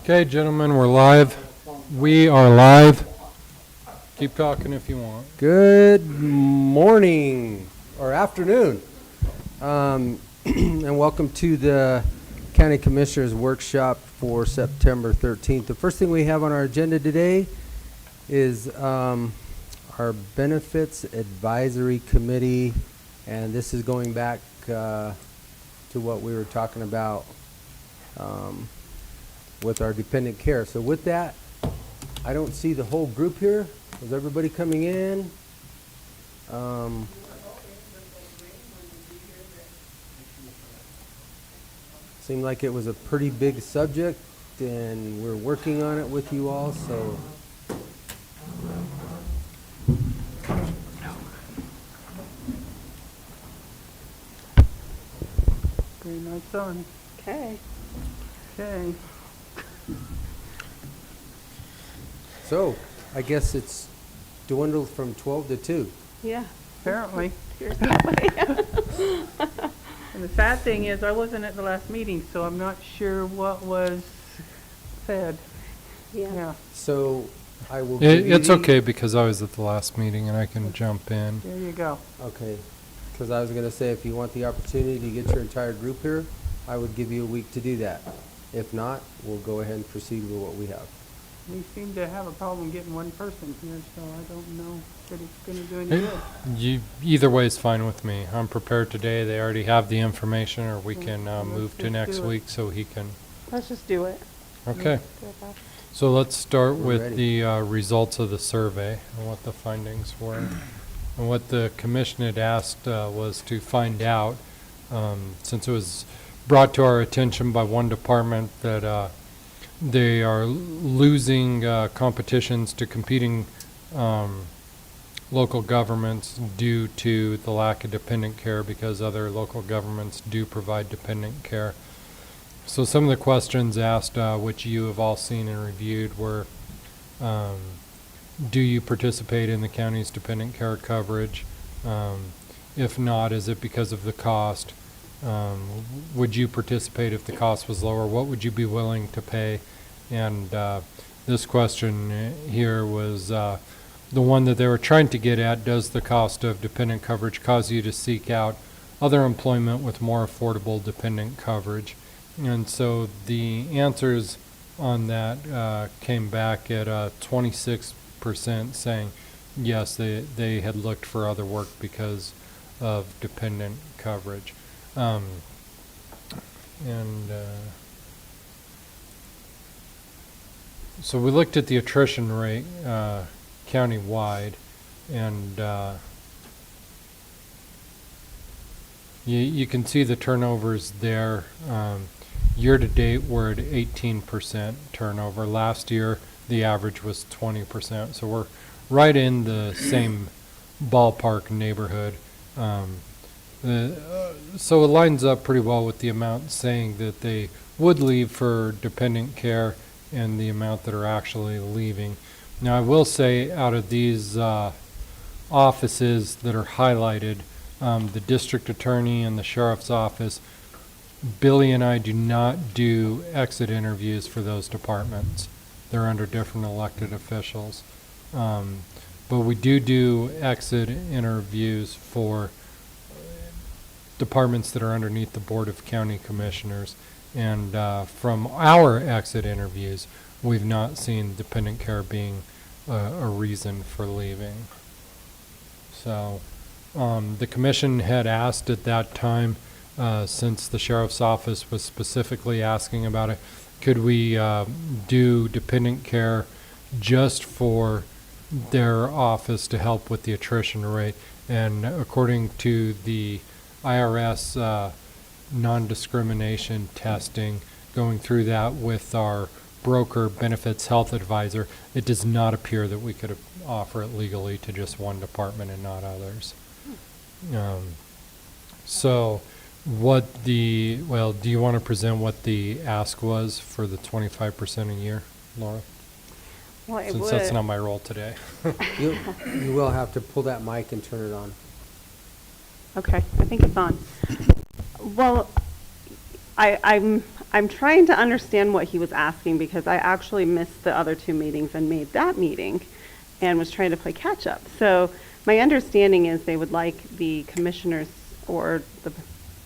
Okay, gentlemen, we're live. We are live. Keep talking if you want. Good morning or afternoon, and welcome to the County Commissioners Workshop for September 13th. The first thing we have on our agenda today is our Benefits Advisory Committee, and this is going back to what we were talking about with our dependent care. So with that, I don't see the whole group here. Is everybody coming in? Seemed like it was a pretty big subject, and we're working on it with you all, so. Very nice on. Okay. Okay. So, I guess it's dwindled from 12 to 2. Yeah. Apparently. Here's somebody. And the sad thing is, I wasn't at the last meeting, so I'm not sure what was said. Yeah. So, I will give you It's okay because I was at the last meeting and I can jump in. There you go. Okay, because I was going to say, if you want the opportunity to get your entire group here, I would give you a week to do that. If not, we'll go ahead and proceed with what we have. We seem to have a problem getting one person here, so I don't know that it's going to do any good. Either way is fine with me. I'm prepared today. They already have the information, or we Well, can let's move to just next do it. week so he can. Let's just do it. Okay. Do it fast. So let's start We're with ready. the results of the survey and what the findings were. And what the commission had asked was to find out, since it was brought to our attention by one department that they are losing competitions to competing local governments due to the lack of dependent care because other local governments do provide dependent care. So some of the questions asked, which you have all seen and reviewed, were do you participate in the county's dependent care coverage? If not, is it because of the cost? Would you participate if the cost was lower? What would you be willing to pay? And this question here was the one that they were trying to get at. Does the cost of dependent coverage cause you to seek out other employment with more affordable dependent coverage? And so the answers on that came back at 26% saying yes, they had looked for other work because of dependent coverage. So we looked at the attrition rate countywide, and you can see the turnovers there. Year to date, we're at 18% turnover. Last year, the average was 20%. So we're right in the same ballpark neighborhood. So it lines up pretty well with the amount saying that they would leave for dependent care and the amount that are actually leaving. Now, I will say out of these offices that are highlighted, the district attorney and the sheriff's office, Billy and I do not do exit interviews for those departments. They're under different elected officials. But we do exit interviews for departments that are underneath the Board of County Commissioners. And from our exit interviews, we've not seen dependent care being a reason for leaving. So the commission had asked at that time, since the sheriff's office was specifically asking about it, could we do dependent care just for their office to help with the attrition rate? And according to the IRS non-discrimination testing, going through that with our broker benefits health advisor, it does not appear that we could offer it legally to just one department and not others. So what the, well, do you want to present what the ask was for the 25% a year, Laura? Well, it Since would. that's not my role today. You will have to pull that mic and turn it on. Okay, I think it's on. Well, I'm I'm trying to understand what he was asking because I actually missed the other two meetings and made that meeting and was trying to play catch up. So my understanding is they would like the commissioners or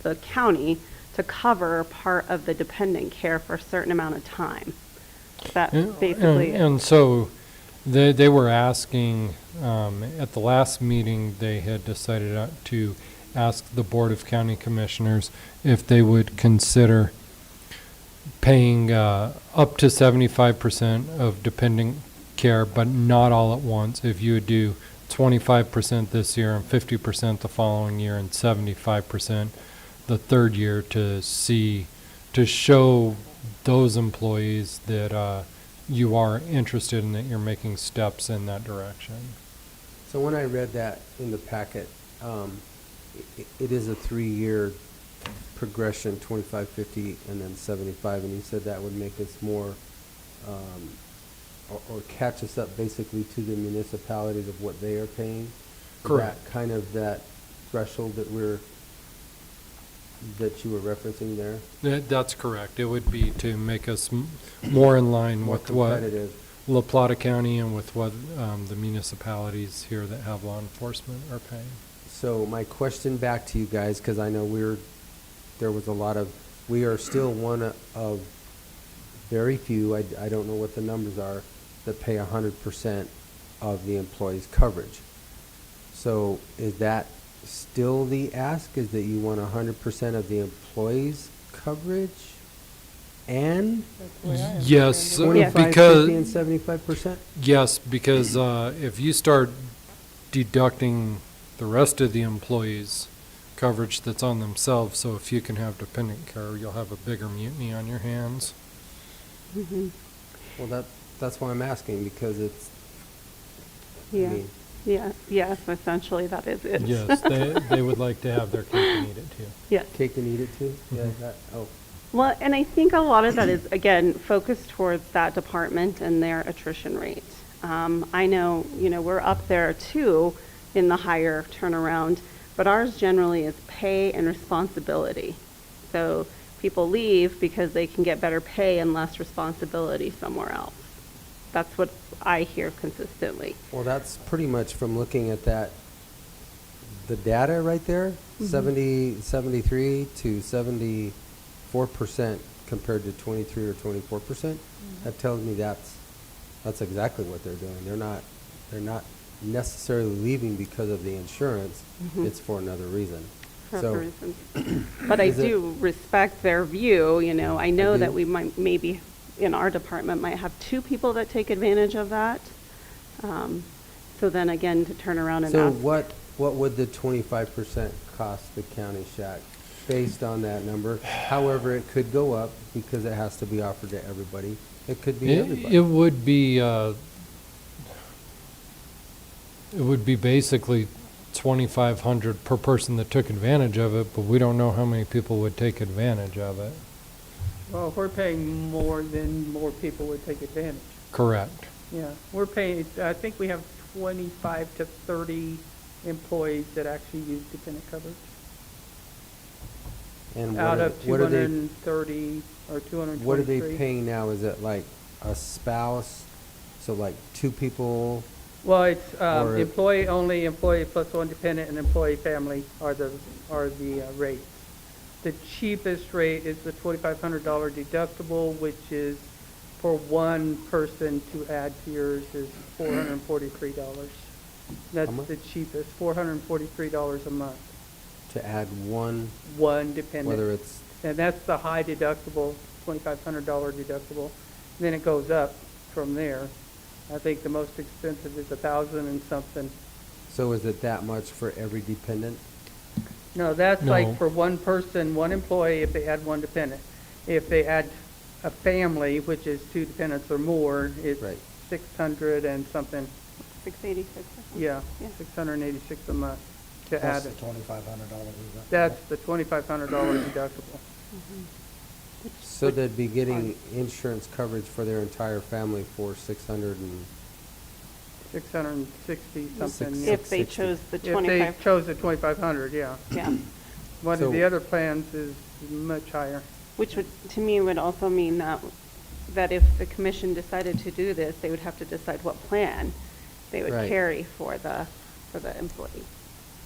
the county to cover part of the dependent care for a certain amount of time. That's basically it. And so they were asking, at the last meeting, they had decided to ask the Board of County Commissioners if they would consider paying up to 75% of dependent care, but not all at once. If you would do 25% this year and 50% the following year and 75% the third year to show those employees that you are interested in, that you're making steps in that direction. So when I read that in the packet, it is a 3-year progression, 25, 50, and then 75, and you said that would make us more, or catch us up basically to the municipalities of what they are paying? Correct. That kind of that threshold that you were referencing there? That's correct. It would be to make us more in line More with what competitive. La Plata County and with what the municipalities here that have law enforcement are paying. So my question back to you guys, because I know we are still one of very few, I don't know what the numbers are, that pay 100% of the employee's coverage. So is that still the ask, is that you want 100% of the employee's coverage? And Yes, 25, 50, because and 75%? yes, because if you start deducting the rest of the employees' coverage that's on themselves, so if you can have dependent care, you'll have a bigger mutiny on your hands. Mhm. Well, that's why I'm asking, because it's, Yeah. I mean, Yes, essentially that is it. Yes, they would like to have their cake and eat it too. Yes. cake and eat it too? Yeah, Mhm. Well, and I think a lot of that is, again, focused towards that department and their attrition rate. I know, we're up there too in the higher turnaround, but ours generally is pay and responsibility. So people leave because they can get better pay and less responsibility somewhere else. That's what I hear consistently. Well, that's pretty much from looking at that, the data right there, 73 to 74% compared to 23 or 24%. That tells me that's exactly what they're doing. They're not necessarily leaving because of the insurance. It's for another reason. For So, other reasons. But I Is it- do respect their view, I know do. that we might, maybe in our department might have 2 people that take advantage of that. So then again, to turn around and So ask. what would the 25% cost the county shack based on that number? However, it could go up because it has to be offered to everybody. It could be everybody. It would be basically 2,500 per person that took advantage of it, but we don't know how many people would take advantage of it. Well, we're paying more than more people would take advantage. Correct. Yeah, we're paying, I think we have 25 to 30 employees that actually use dependent coverage. And Out of what are they 230 or 223. What are they paying now? Is it like a spouse? So like 2 people? Well, it's Or- employee only, employee plus 1 dependent, and employee family are the rates. The cheapest rate is the $2,500 deductible, which is for one person to add to yours is $443. That's much? the cheapest, $443 a month. To add one, One dependent. whether it's, And that's the high deductible, $2,500 deductible. Then it goes up from there. I think the most expensive is 1,000 and something. so is it that much for every dependent? No, that's No. like for one person, one employee, if they add one dependent. If they add a family, which is 2 dependents or more, it's Right. 600 and something. 686 or something? Yeah, Yeah. 686 a month to Plus add the it. $2,500 deductible. That's the $2,500 deductible. So they'd be getting insurance coverage for their entire family for 600 and, 660 something. Six- yeah. If they 60. chose the If they 25. chose the 2,500, yeah. Yeah. One So- of the other plans is much higher. Which would, to me, would also mean that if the commission decided to do this, they would have to decide what plan they would Right. carry for the employee.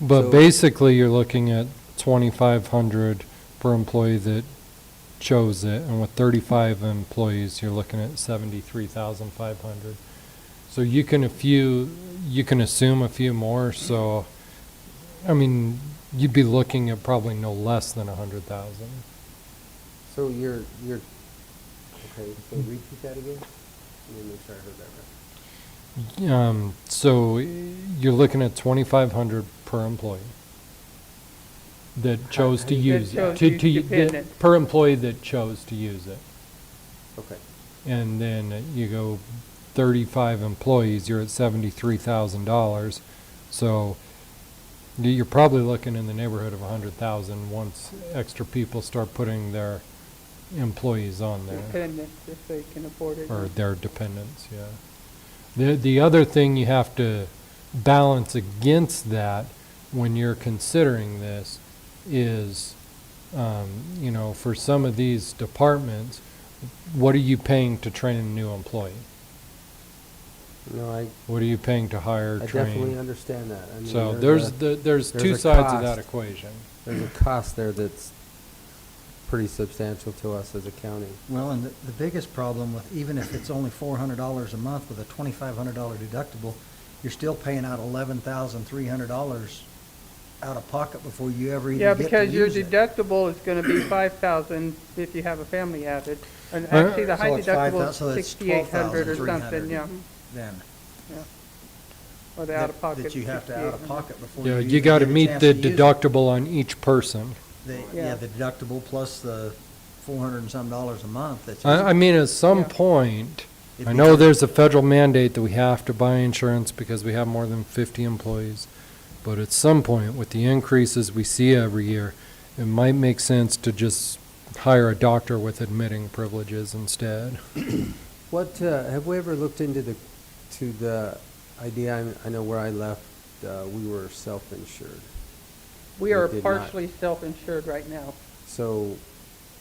But So- basically, you're looking at 2,500 per employee that chose it, and with 35 employees, you're looking at 73,500. So you can assume a few more, so, I mean, you'd be looking at probably no less than 100,000. So you're, okay, so repeat that again? Let me make sure I heard that right. So you're looking at 2,500 per employee that chose to how do you- use That it. chose use dependent. Per employee that chose to use it. Okay. And then you go 35 employees, you're at $73,000. So you're probably looking in the neighborhood of 100,000 once extra people start putting their employees on there. Dependents, if they can afford it. Or their dependents, yeah. The other thing you have to balance against that when you're considering this is, for some of these departments, what are you paying to train a new employee? No, What are you paying to hire, I train? definitely understand that. I mean, So there's there's there's two a sides of that cost. equation. a cost there that's pretty substantial to us as a county. Well, and the biggest problem with, even if it's only $400 a month with a $2,500 deductible, you're still paying out $11,300 out of pocket before you ever even Yeah, get to because your use it. deductible is gonna be 5,000 if you have a family added. And actually, the high So it's deductible 5,000, is so it's 6,800 or 12,300. something, yeah. Then, Yeah. Or the that out-of-pocket. that you have to out of 6,800. pocket before Yeah, you you even gotta get a meet chance the to use it. deductible on each person. Yeah. Yeah, the deductible plus the $400 and some a month, that's. I mean, at some Yeah. point, It I know becomes- there's a federal mandate that we have to buy insurance because we have more than 50 employees. But at some point, with the increases we see every year, it might make sense to just hire a doctor with admitting privileges instead. What, have we ever looked into the idea, I know where I left, we were self-insured. We are did not. partially self-insured right now. So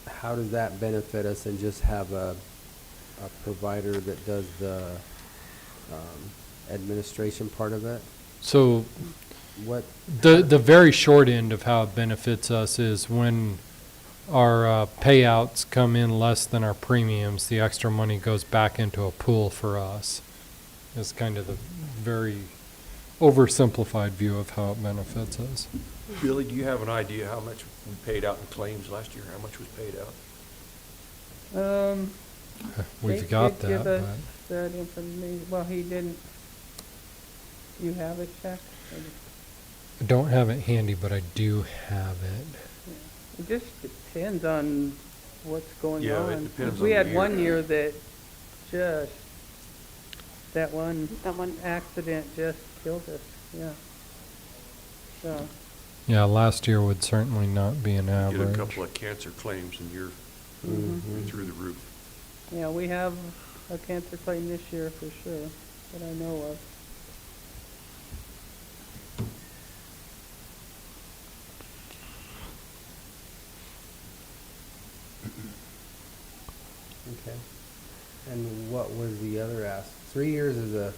how does that benefit us and just have a provider that does the administration part of it? So What, the very short end of how it benefits us is when our payouts come in less than our premiums, the extra money goes back into a pool for us. Is kind of the very oversimplified view of how it benefits us. Billy, do you have an idea how much we paid out in claims last year? How much was paid out? We've Jake got did give that, us that information. Well, he didn't. You have it, Jack? I don't have it handy, but I do have it. It just depends on what's going Yeah, it on. depends We on had the one year. year that just, that one That one, accident just killed us, yeah. So, Yeah, last year would certainly not be an Get a average. couple of cancer claims and you're Mhm. through the roof. yeah, we have a cancer claim this year for sure, that I know of. okay. And what was the other ask? 3 years is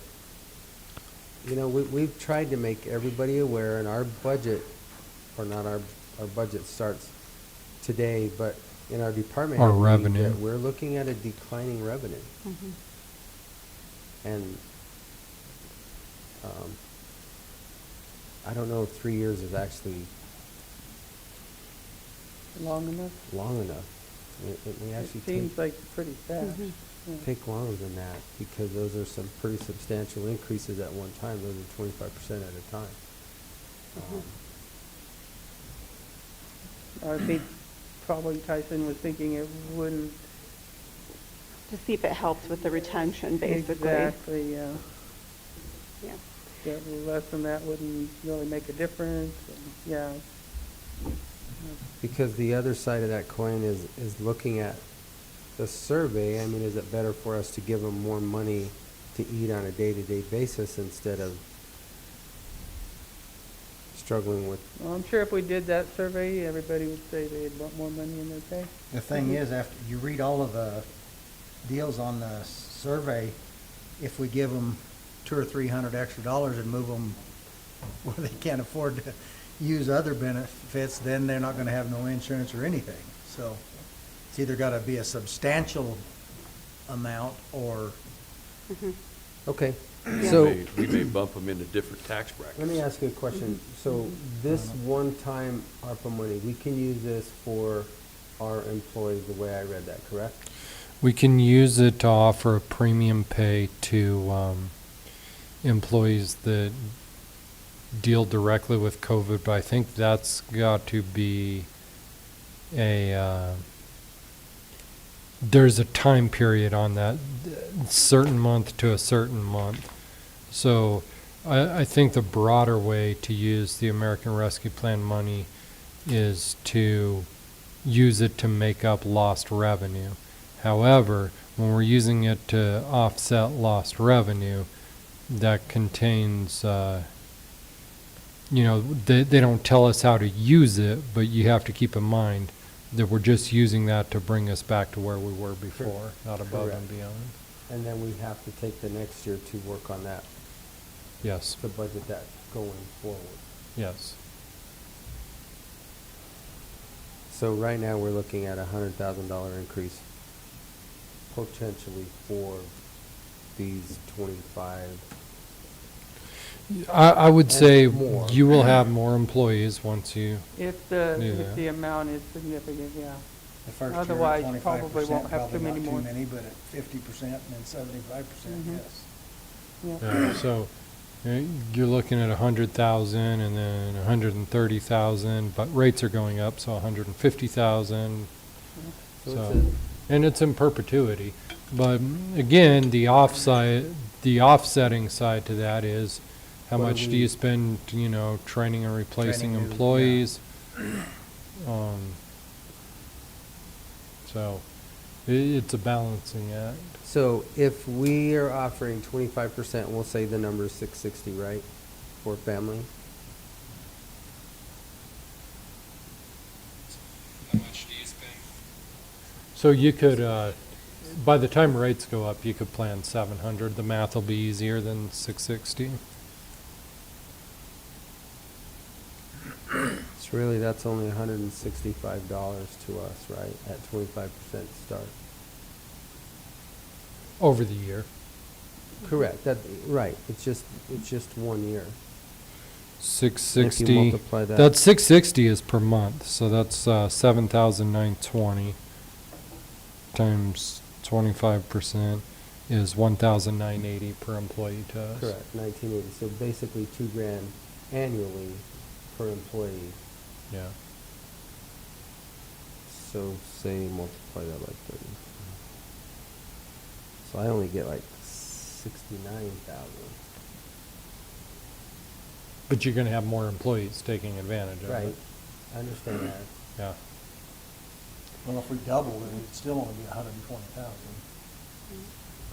we've tried to make everybody aware, and our budget, or not our budget starts today, but in our department. Our head meeting, revenue. that we're looking at a declining revenue. mhm. And I don't know if 3 years is actually Long enough? long enough. It may It actually seems like pretty fast. Mhm. yeah. take longer than that, because those are some pretty substantial increases at one time. Those are 25% at a time. I think probably Tyson was thinking it wouldn't. To see if it helps with the retention, basically. Exactly, yeah. Yeah. Yeah, less than that wouldn't really make a difference, and, yeah. Because the other side of that coin is looking at the survey. I mean, is it better for us to give them more money to eat on a day-to-day basis instead of struggling with. Well, I'm sure if we did that survey, everybody would say they'd want more money in their pay. The thing is, after you read all of the deals on the survey, if we give them $200 or $300 extra and move them where they can't afford to use other benefits, then they're not gonna have no insurance or anything. So it's either gotta be a substantial amount or, Okay, Yeah. so We may bump them into different tax brackets. let me ask you a question. So this one-time ARPA money, we can use this for our employees the way I read that, correct? We can use it to offer a premium pay to employees that deal directly with COVID, but I think that's got to be there's a time period on that, certain month to a certain month. So I think the broader way to use the American Rescue Plan money is to use it to make up lost revenue. However, when we're using it to offset lost revenue, that contains, they don't tell us how to use it, but you have to keep in mind that we're just using that to bring us back to where we were before, not above and Correct. beyond. And then we have to take the next year to work on that, Yes, to budget that going forward. yes. So right now, we're looking at $100,000 increase potentially for these 25. I would And say more. you will have more employees once you, If Do if that. the amount is significant, yeah. the first year Otherwise, at probably 25%, won't have probably too many not more. too many, but at 50% and then 75%, Mhm. yes. Yeah. so you're looking at 100,000 and then 130,000, but rates are going up, so 150,000. So So, it's and it's in perpetuity. But again, the offsetting side to that is how What do much do we- you spend, training and replacing Training new, yeah. employees? So it's a balancing act. So if we are offering 25%, we'll say the number is 660, right, for family? How much do you spend? So you could, by the time rates go up, you could plan 700. The math will be easier than 660. So really, that's only $165 to us, right, at 25% start? Over the year. Correct, right, it's just 1 year. 660. multiply that- That's 660 is per month, so that's 7,920 times 25% is 1,980 per employee to us. Correct, 1980, so basically $2,000 annually per employee. Yeah. So say multiply that by 30. So I only get like 69,000. But you're going to have more employees taking advantage of Right, it. I understand that. Yeah. Well, if we double it, it'd still only be 120,000.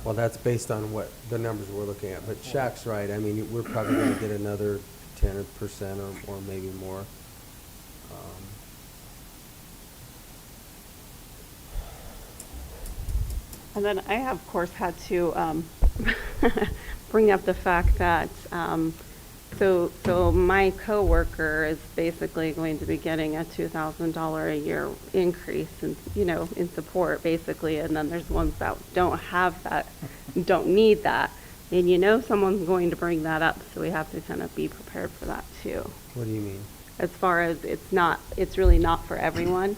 Well, that's based on what, the numbers we're looking at, but Shaq's right, I mean, we're probably gonna get another 10% or maybe more. And then I have, of course, had to bring up the fact that, so my coworker is basically going to be getting a $2,000 a year increase in, in support, basically, and then there's ones that don't have that, don't need that. And someone's going to bring that up, so we have to kind of be prepared for that too. What do you mean? As far as it's really not for everyone.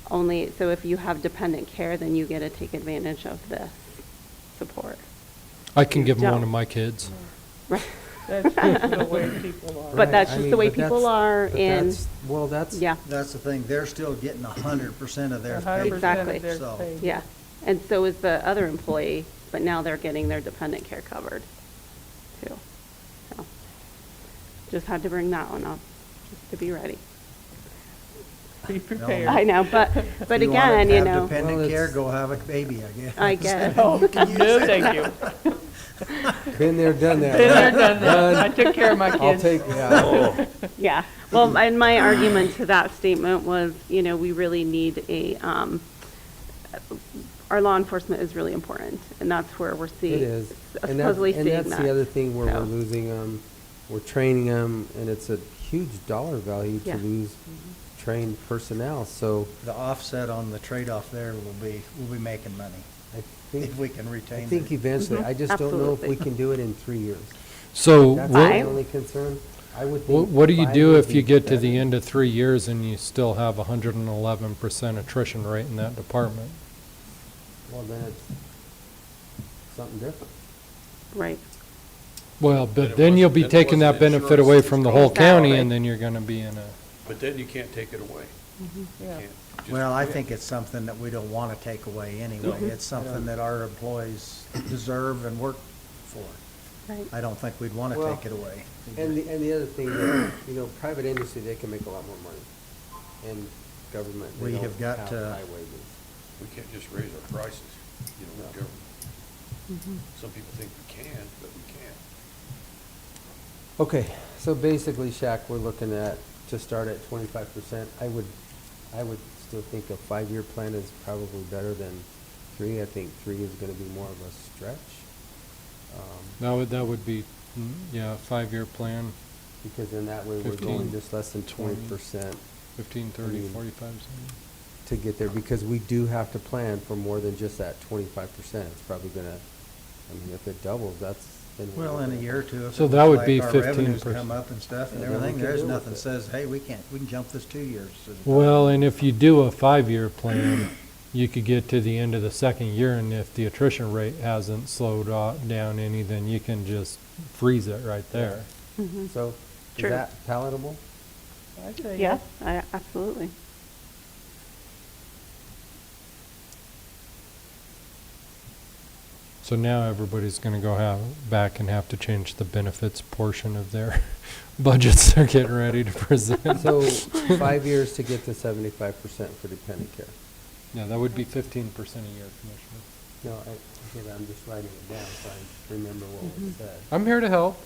Only, so if you have dependent care, then you get to take advantage of this support. I can give them one Don't. of my kids. Right. That's just the way people are. But that's Right, I just mean, the way but people that's- are, but and, that's- Well, that's. yeah, That's the thing, they're still getting 100% of their 100% pay. Exactly. of their So- pay. yeah. And so is the other employee, but now they're getting their dependent care covered, too. So, just had to bring that one up, just to be ready. Be prepared. I know, but If you wanna again, have Well, dependent care, it's- go have a baby, I guess. I guess. Oh, no, thank you. Been there, done that. Been there, right? done that. I took care of my I'll kids. take, yeah. Yeah, well, and my argument to that statement was, you know, we really need our law enforcement is really important, and that's where we're seeing. It is. And Supposedly that's, seeing and that. that's the other thing where So. we're losing them, we're training them, and it's a huge dollar value to Yeah. lose trained personnel, so The offset on the trade-off there we'll be making money I think, if we can I retain think them. eventually, I just don't know if we Absolutely. can do it in 3 years. So That's what, my only concern. I would think what do you 5 do would if you be get to the better. end of 3 years and you still have 111% attrition rate in that department? Well, then it's something different. Right, Well, Then but it then you'll wasn't- be then it taking that wasn't benefit insurance, away it's from the whole county, Exactly. and then you're gonna be in a, But then you can't take it away. Yeah. Can't just- Well, I think it's something that we don't want to take away anyway. No. It's something that our employees deserve and work for. right. I don't think we'd want to Well, take it away. And the other thing, that, you know, private industry, they can make a lot more money. And government, We they have don't got have to- high wages. We can't just raise our prices, you know, No. with government. Some people think we can, but we can't. Okay, so basically, Shaq, we're looking at, to start at 25%. I would still think a 5-year plan is probably better than 3. I think 3 is gonna be more of a stretch. that would be, yeah, a 5-year plan, Because in that way, we're going 15, just less than 20% 15, 30, mean- 45, something. to get there, because we do have to plan for more than just that 25%. It's probably gonna, I mean, if it doubles, that's. then we're Well, in a looking at- year or two, if So it that looks would be like our revenues 15%. come up and stuff and Yeah, then we everything, can there's deal with nothing it. says, hey, we can jump this 2 years. Well, and if you do a 5-year plan, you could get to the end of the second year, and if the attrition rate hasn't slowed down any, then you can just freeze it right there. Mhm. So, is True. that palatable? I'd say Yeah, absolutely. So now everybody's gonna go back and have to change the benefits portion of their budgets they're getting ready to present. So, 5 years to get to 75% for dependent care. Yeah, that would be 15% a year, Commissioner. No, okay, I'm just writing it down so I remember what was said. I'm here to help.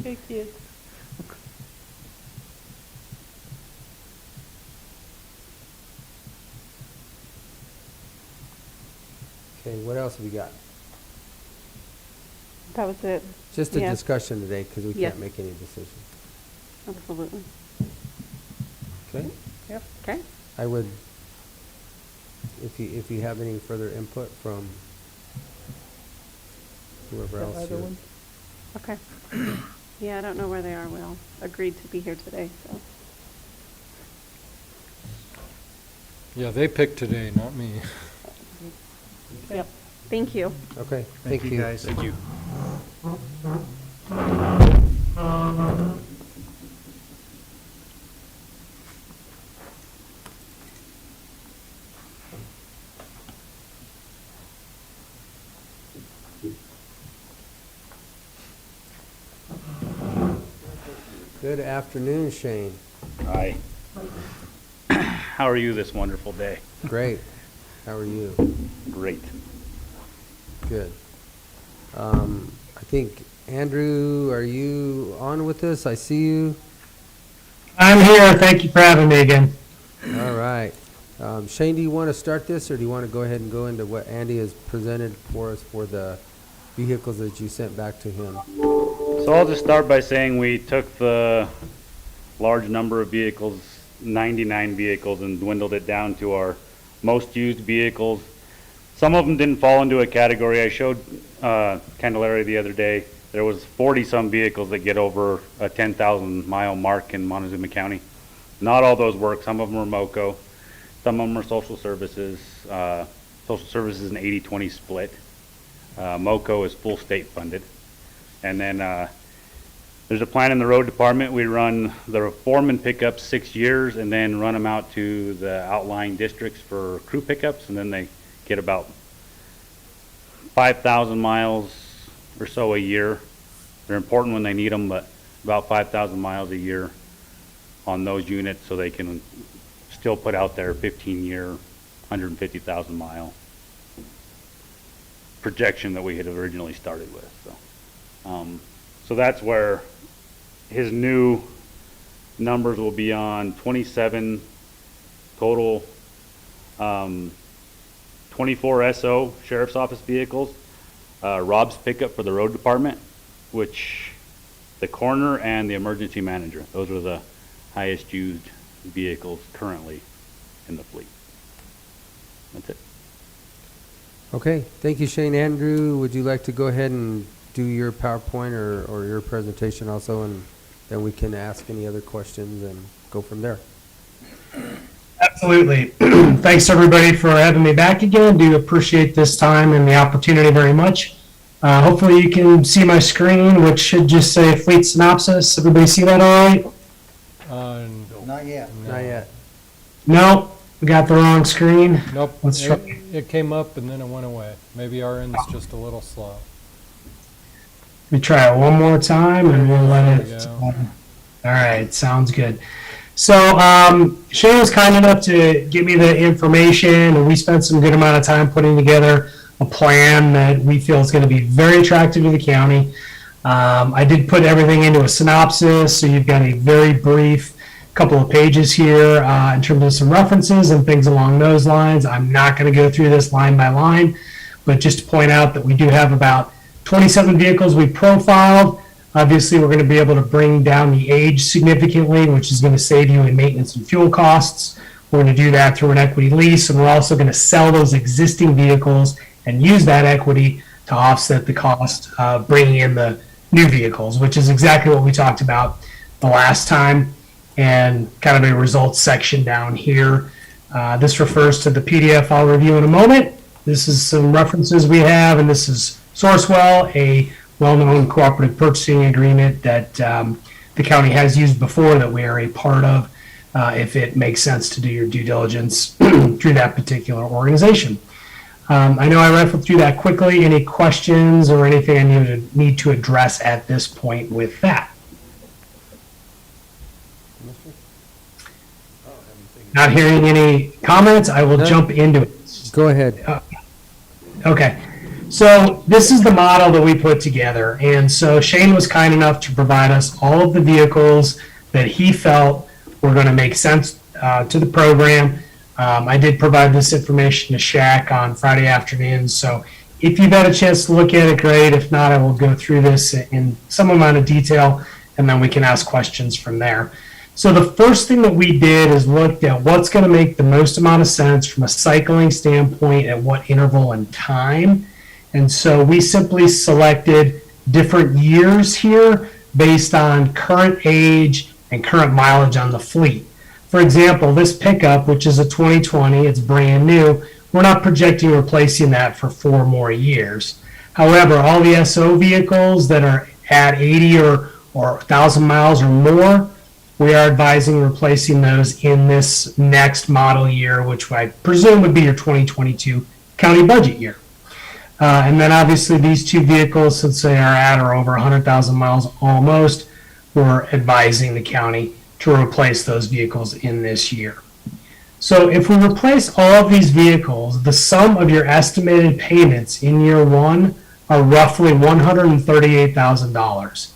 Okay, kids. Okay, what else have we got? That was it. Just a Yeah. discussion today, because we Yes. can't make any decisions. Absolutely. Okay? Yep. Okay. I would, if you have any further input from whoever The else other here. one? Okay. Yeah, I don't know where they are. We all agreed to be here today, so. Yeah, they picked today, not me. Yep. Thank you. Okay, Thank you, guys. Thank you. Good afternoon, Shane. Hi. How are you this wonderful day? Great. How are you? Great. Good. I think, Andrew, are you on with us? I see you. I'm here. Thank you for having me again. All right. Shane, do you want to start this, or do you want to go ahead and go into what Andy has presented for us for the vehicles that you sent back to him? So I'll just start by saying we took the large number of vehicles, 99 vehicles, and dwindled it down to our most used vehicles. Some of them didn't fall into a category. I showed Candelaria the other day. There was 40-some vehicles that get over a 10,000-mile mark in Montezuma County. Not all those work. Some of them are MOCO. Some of them are social services. Social services is an 80-20 split. MOCO is full state funded. And then there's a plan in the road department. We run the foreman pickups 6 years and then run them out to the outlying districts for crew pickups, and then they get about 5,000 miles or so a year. They're important when they need them, but about 5,000 miles a year on those units, so they can still put out their 15-year, 150,000 mile. projection that we had originally started with, so that's where his new numbers will be on 27 total, 24 SO sheriff's office vehicles, Rob's pickup for the road department, which the coroner and the emergency manager, those are the highest used vehicles currently in the fleet. That's it. Okay, thank you, Shane. Andrew, would you like to go ahead and do your PowerPoint or your presentation also, and then we can ask any other questions and go from there? Absolutely. Thanks, everybody, for having me back again. Do appreciate this time and the opportunity very much. Hopefully you can see my screen, which should just say fleet synopsis. Everybody see that all right? Not yet. Not yet. No, we got the wrong screen. Nope, Let's try. it came up and then it went away. Maybe our end's just a little slow. Let me try it one more time and we'll let There it. we All right, sounds good. So Shane was kind enough to give me the information, and we spent some good amount of time putting together a plan that we feel is going to be very attractive to the county. I did put everything into a synopsis, so you've got a very brief couple of pages here in terms of some references and things along those lines. I'm not going to go through this line by line, but just to point out that we do have about 27 vehicles we profiled. Obviously, we're going to be able to bring down the age significantly, which is going to save you in maintenance and fuel costs. We're going to do that through an equity lease, and we're also going to sell those existing vehicles and use that equity to offset the cost of bringing in the new vehicles, which is exactly what we talked about the last time, and kind of a results section down here. This refers to the PDF I'll review in a moment. This is some references we have, and this is Sourcewell, a well-known cooperative purchasing agreement that the county has used before that we are a part of if it makes sense to do your due diligence through that particular organization. I know I rifled through that quickly. Any questions or anything I need to address at this point with that? Not hearing any comments, I will jump into it. Go ahead. Okay. So this is the model that we put together. And so Shane was kind enough to provide us all of the vehicles that he felt were going to make sense to the program. I did provide this information to Shaq on Friday afternoon. So if you've had a chance to look at it, great. If not, I will go through this in some amount of detail, and then we can ask questions from there. So the first thing that we did is looked at what's going to make the most amount of sense from a cycling standpoint at what interval and time. And so we simply selected different years here based on current age and current mileage on the fleet. For example, this pickup, which is a 2020, it's brand new, we're not projecting replacing that for 4 more years. However, all the SO vehicles that are at 80 or 1,000 miles or more, we are advising replacing those in this next model year, which I presume would be your 2022 county budget year. And then obviously these two vehicles, since they are at or over 100,000 miles almost, we're advising the county to replace those vehicles in this year. So if we replace all of these vehicles, the sum of your estimated payments in year 1 are roughly $138,000.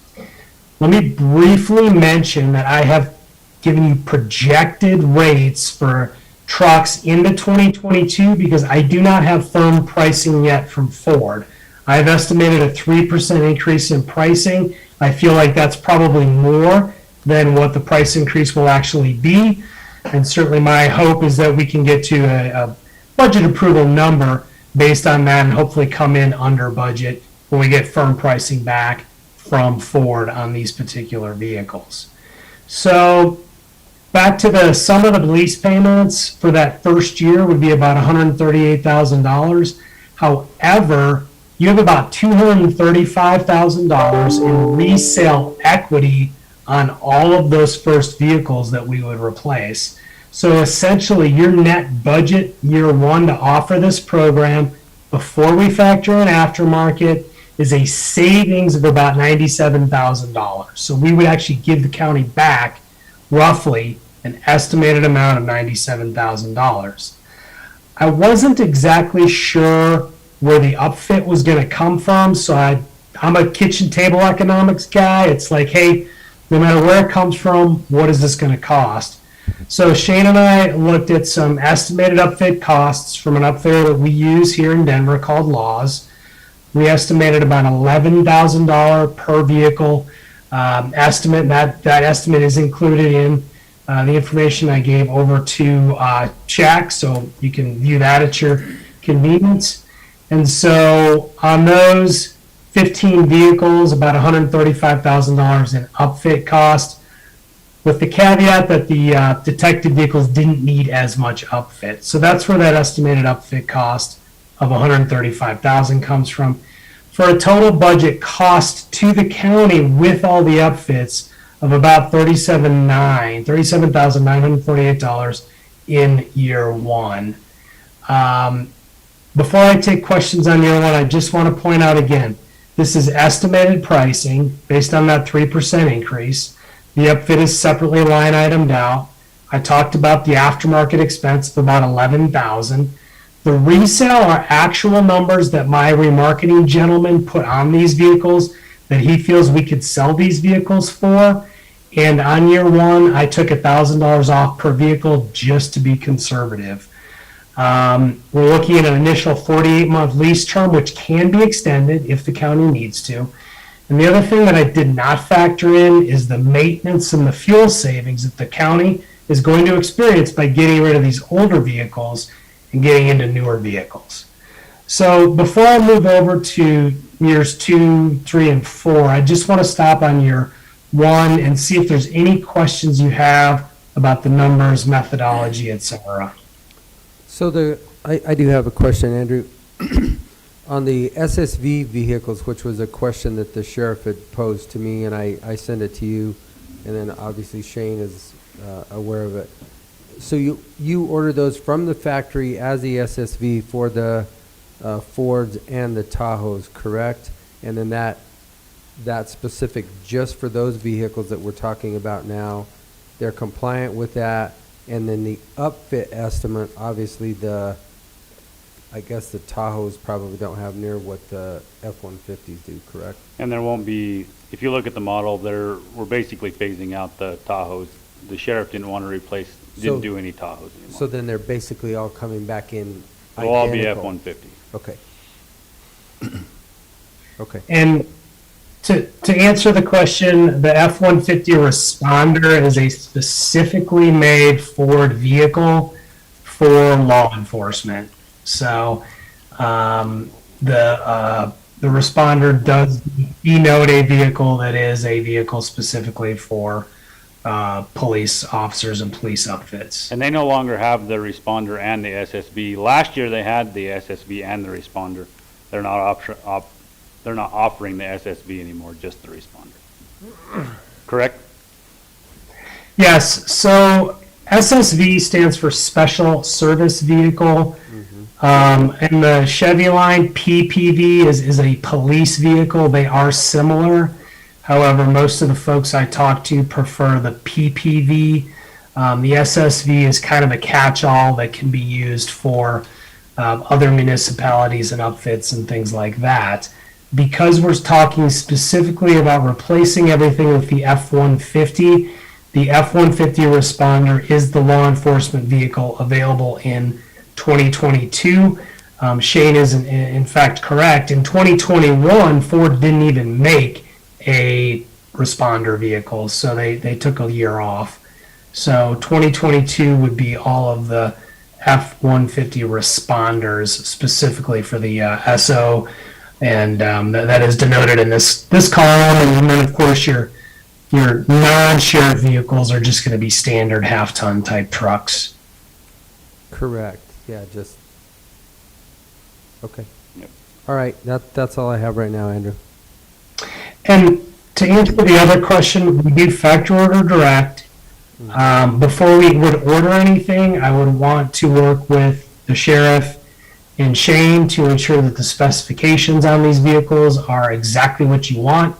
Let me briefly mention that I have given you projected rates for trucks into 2022 because I do not have firm pricing yet from Ford. I've estimated a 3% increase in pricing. I feel like that's probably more than what the price increase will actually be. And certainly my hope is that we can get to a budget approval number based on that and hopefully come in under budget when we get firm pricing back from Ford on these particular vehicles. So back to the sum of the lease payments for that first year would be about $138,000. However, you have about $235,000 in resale equity on all of those first vehicles that we would replace. So essentially your net budget year 1 to offer this program before we factor in aftermarket is a savings of about $97,000. So we would actually give the county back roughly an estimated amount of $97,000. I wasn't exactly sure where the upfit was going to come from. So I'm a kitchen table economics guy. It's like, hey, no matter where it comes from, what is this going to cost? So Shane and I looked at some estimated upfit costs from an upfitter that we use here in Denver called Laws. We estimated about $11,000 per vehicle estimate. That estimate is included in the information I gave over to Jack, so you can view that at your convenience. And so on those 15 vehicles, about $135,000 in upfit cost, with the caveat that the detective vehicles didn't need as much upfit. So that's where that estimated upfit cost of $135,000 comes from, for a total budget cost to the county with all the upfits of about $37,948 in year one. Before I take questions on year one, I just want to point out again, this is estimated pricing based on that 3% increase. The upfit is separately line itemed out. I talked about the aftermarket expense of about $11,000. The resale are actual numbers that my remarketing gentleman put on these vehicles that he feels we could sell these vehicles for. And on year one, I took $1,000 off per vehicle just to be conservative. We're looking at an initial 48-month lease term, which can be extended if the county needs to. And the other thing that I did not factor in is the maintenance and the fuel savings that the county is going to experience by getting rid of these older vehicles and getting into newer vehicles. So before I move over to years 2, 3, and 4, I just want to stop on year 1 and see if there's any questions you have about the numbers, methodology, etc. So I do have a question, Andrew. On the SSV vehicles, which was a question that the sheriff had posed to me, and I sent it to you, and then obviously Shane is aware of it. So you ordered those from the factory as the SSV for the Fords and the Tahoes, correct? And then that specific just for those vehicles that we're talking about now, they're compliant with that. And then the upfit estimate, obviously I guess the Tahoes probably don't have near what the F-150s do, correct? And there won't be, if you look at the model, we're basically phasing out the Tahoes. The sheriff didn't want to didn't do any Tahoes anymore. So then they're basically all coming back in They'll all be identical. F-150. Okay. Okay. And to answer the question, the F-150 Responder is a specifically made Ford vehicle for law enforcement. So the Responder does denote a vehicle that is a vehicle specifically for police officers and police outfits. And they no longer have the Responder and the SSB. Last year they had the SSB and the Responder. They're not offering the SSB anymore, just the Responder. Correct? Yes, so SSV stands for Special Service Vehicle. In the Chevy line, PPV is a police vehicle. They are similar. However, most of the folks I talk to prefer the PPV. The SSV is kind of a catch-all that can be used for other municipalities and upfits and things like that. Because we're talking specifically about replacing everything with the F-150, the F-150 Responder is the law enforcement vehicle available in 2022. Shane is in fact correct. In 2021, Ford didn't even make a Responder vehicle, so they took a year off. So 2022 would be all of the F-150 Responders specifically for the SO, and that is denoted in this column. And then of course your non-sheriff vehicles are just going to be standard half-ton type trucks. Correct. Yeah, just okay. Yep. All right, that's all I have right now, Andrew. And to answer the other question, we do factor order direct. Before we would order anything, I would want to work with the sheriff and Shane to ensure that the specifications on these vehicles are exactly what you want.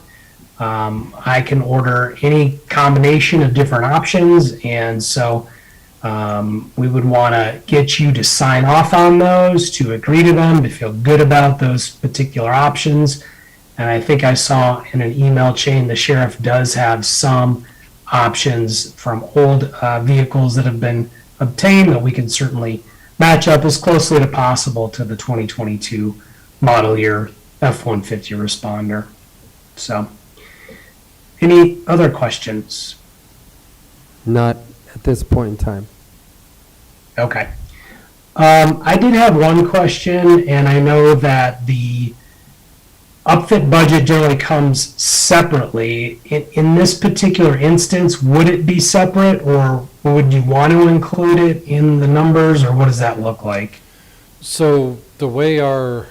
I can order any combination of different options, and so We would want to get you to sign off on those, to agree to them, to feel good about those particular options. And I think I saw in an email chain, the sheriff does have some options from old vehicles that have been obtained that we can certainly match up as closely as possible to the 2022 model year F-150 responder. So, any other questions? Not at this point in time. Okay. I did have one question, and I know that the upfit budget generally comes separately. In this particular instance, would it be separate, or would you want to include it in the numbers, or what does that look like? So the way our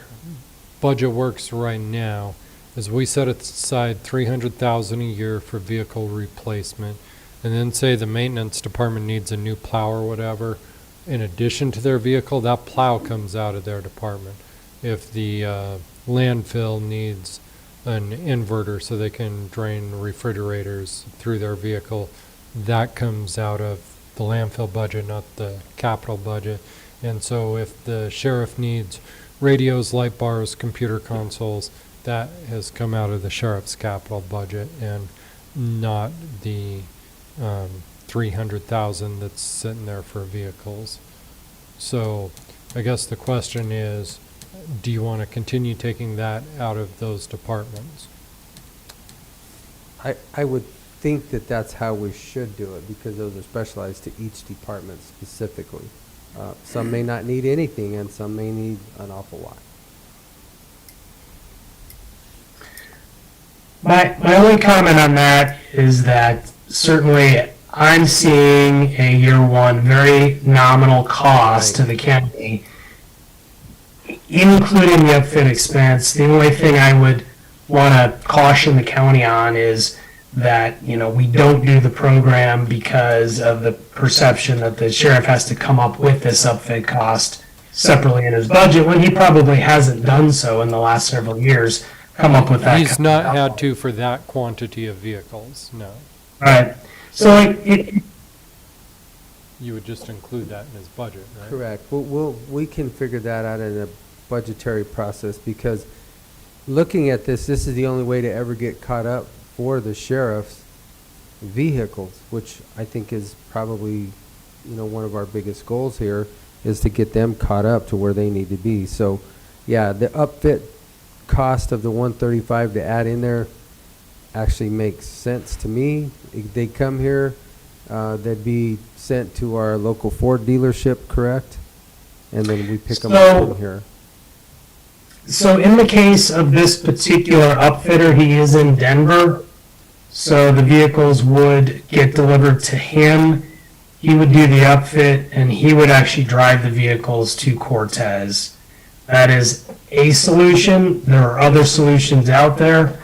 budget works right now is we set aside $300,000 a year for vehicle replacement, and then say the maintenance department needs a new plow or whatever. In addition to their vehicle, that plow comes out of their department. If the landfill needs an inverter so they can drain refrigerators through their vehicle, that comes out of the landfill budget, not the capital budget. And so if the sheriff needs radios, light bars, computer consoles, that has come out of the sheriff's capital budget and not the 300,000 that's sitting there for vehicles. So I guess the question is, do you want to continue taking that out of those departments? I would think that that's how we should do it, because those are specialized to each department specifically. Some may not need anything, and some may need an awful lot. My only comment on that is that certainly I'm seeing a year one very nominal cost to the county, including the upfit expense. The only thing I would want to caution the county on is that, we don't do the program because of the perception that the sheriff has to come up with this upfit cost separately in his budget, when he probably hasn't done so in the last several years, come up with that. He's not had to for that quantity of vehicles, no. Right. So You would just include that in his budget, right? Correct. We can figure that out in a budgetary process, because looking at this is the only way to ever get caught up for the sheriff's vehicles, which I think is probably, one of our biggest goals here, is to get them caught up to where they need to be. So, yeah, the upfit cost of the 135 to add in there actually makes sense to me. If they come here, they'd be sent to our local Ford dealership, correct? And then we pick them up from here. So in the case of this particular upfitter, he is in Denver, so the vehicles would get delivered to him. He would do the upfit, and he would actually drive the vehicles to Cortez. That is a solution. There are other solutions out there.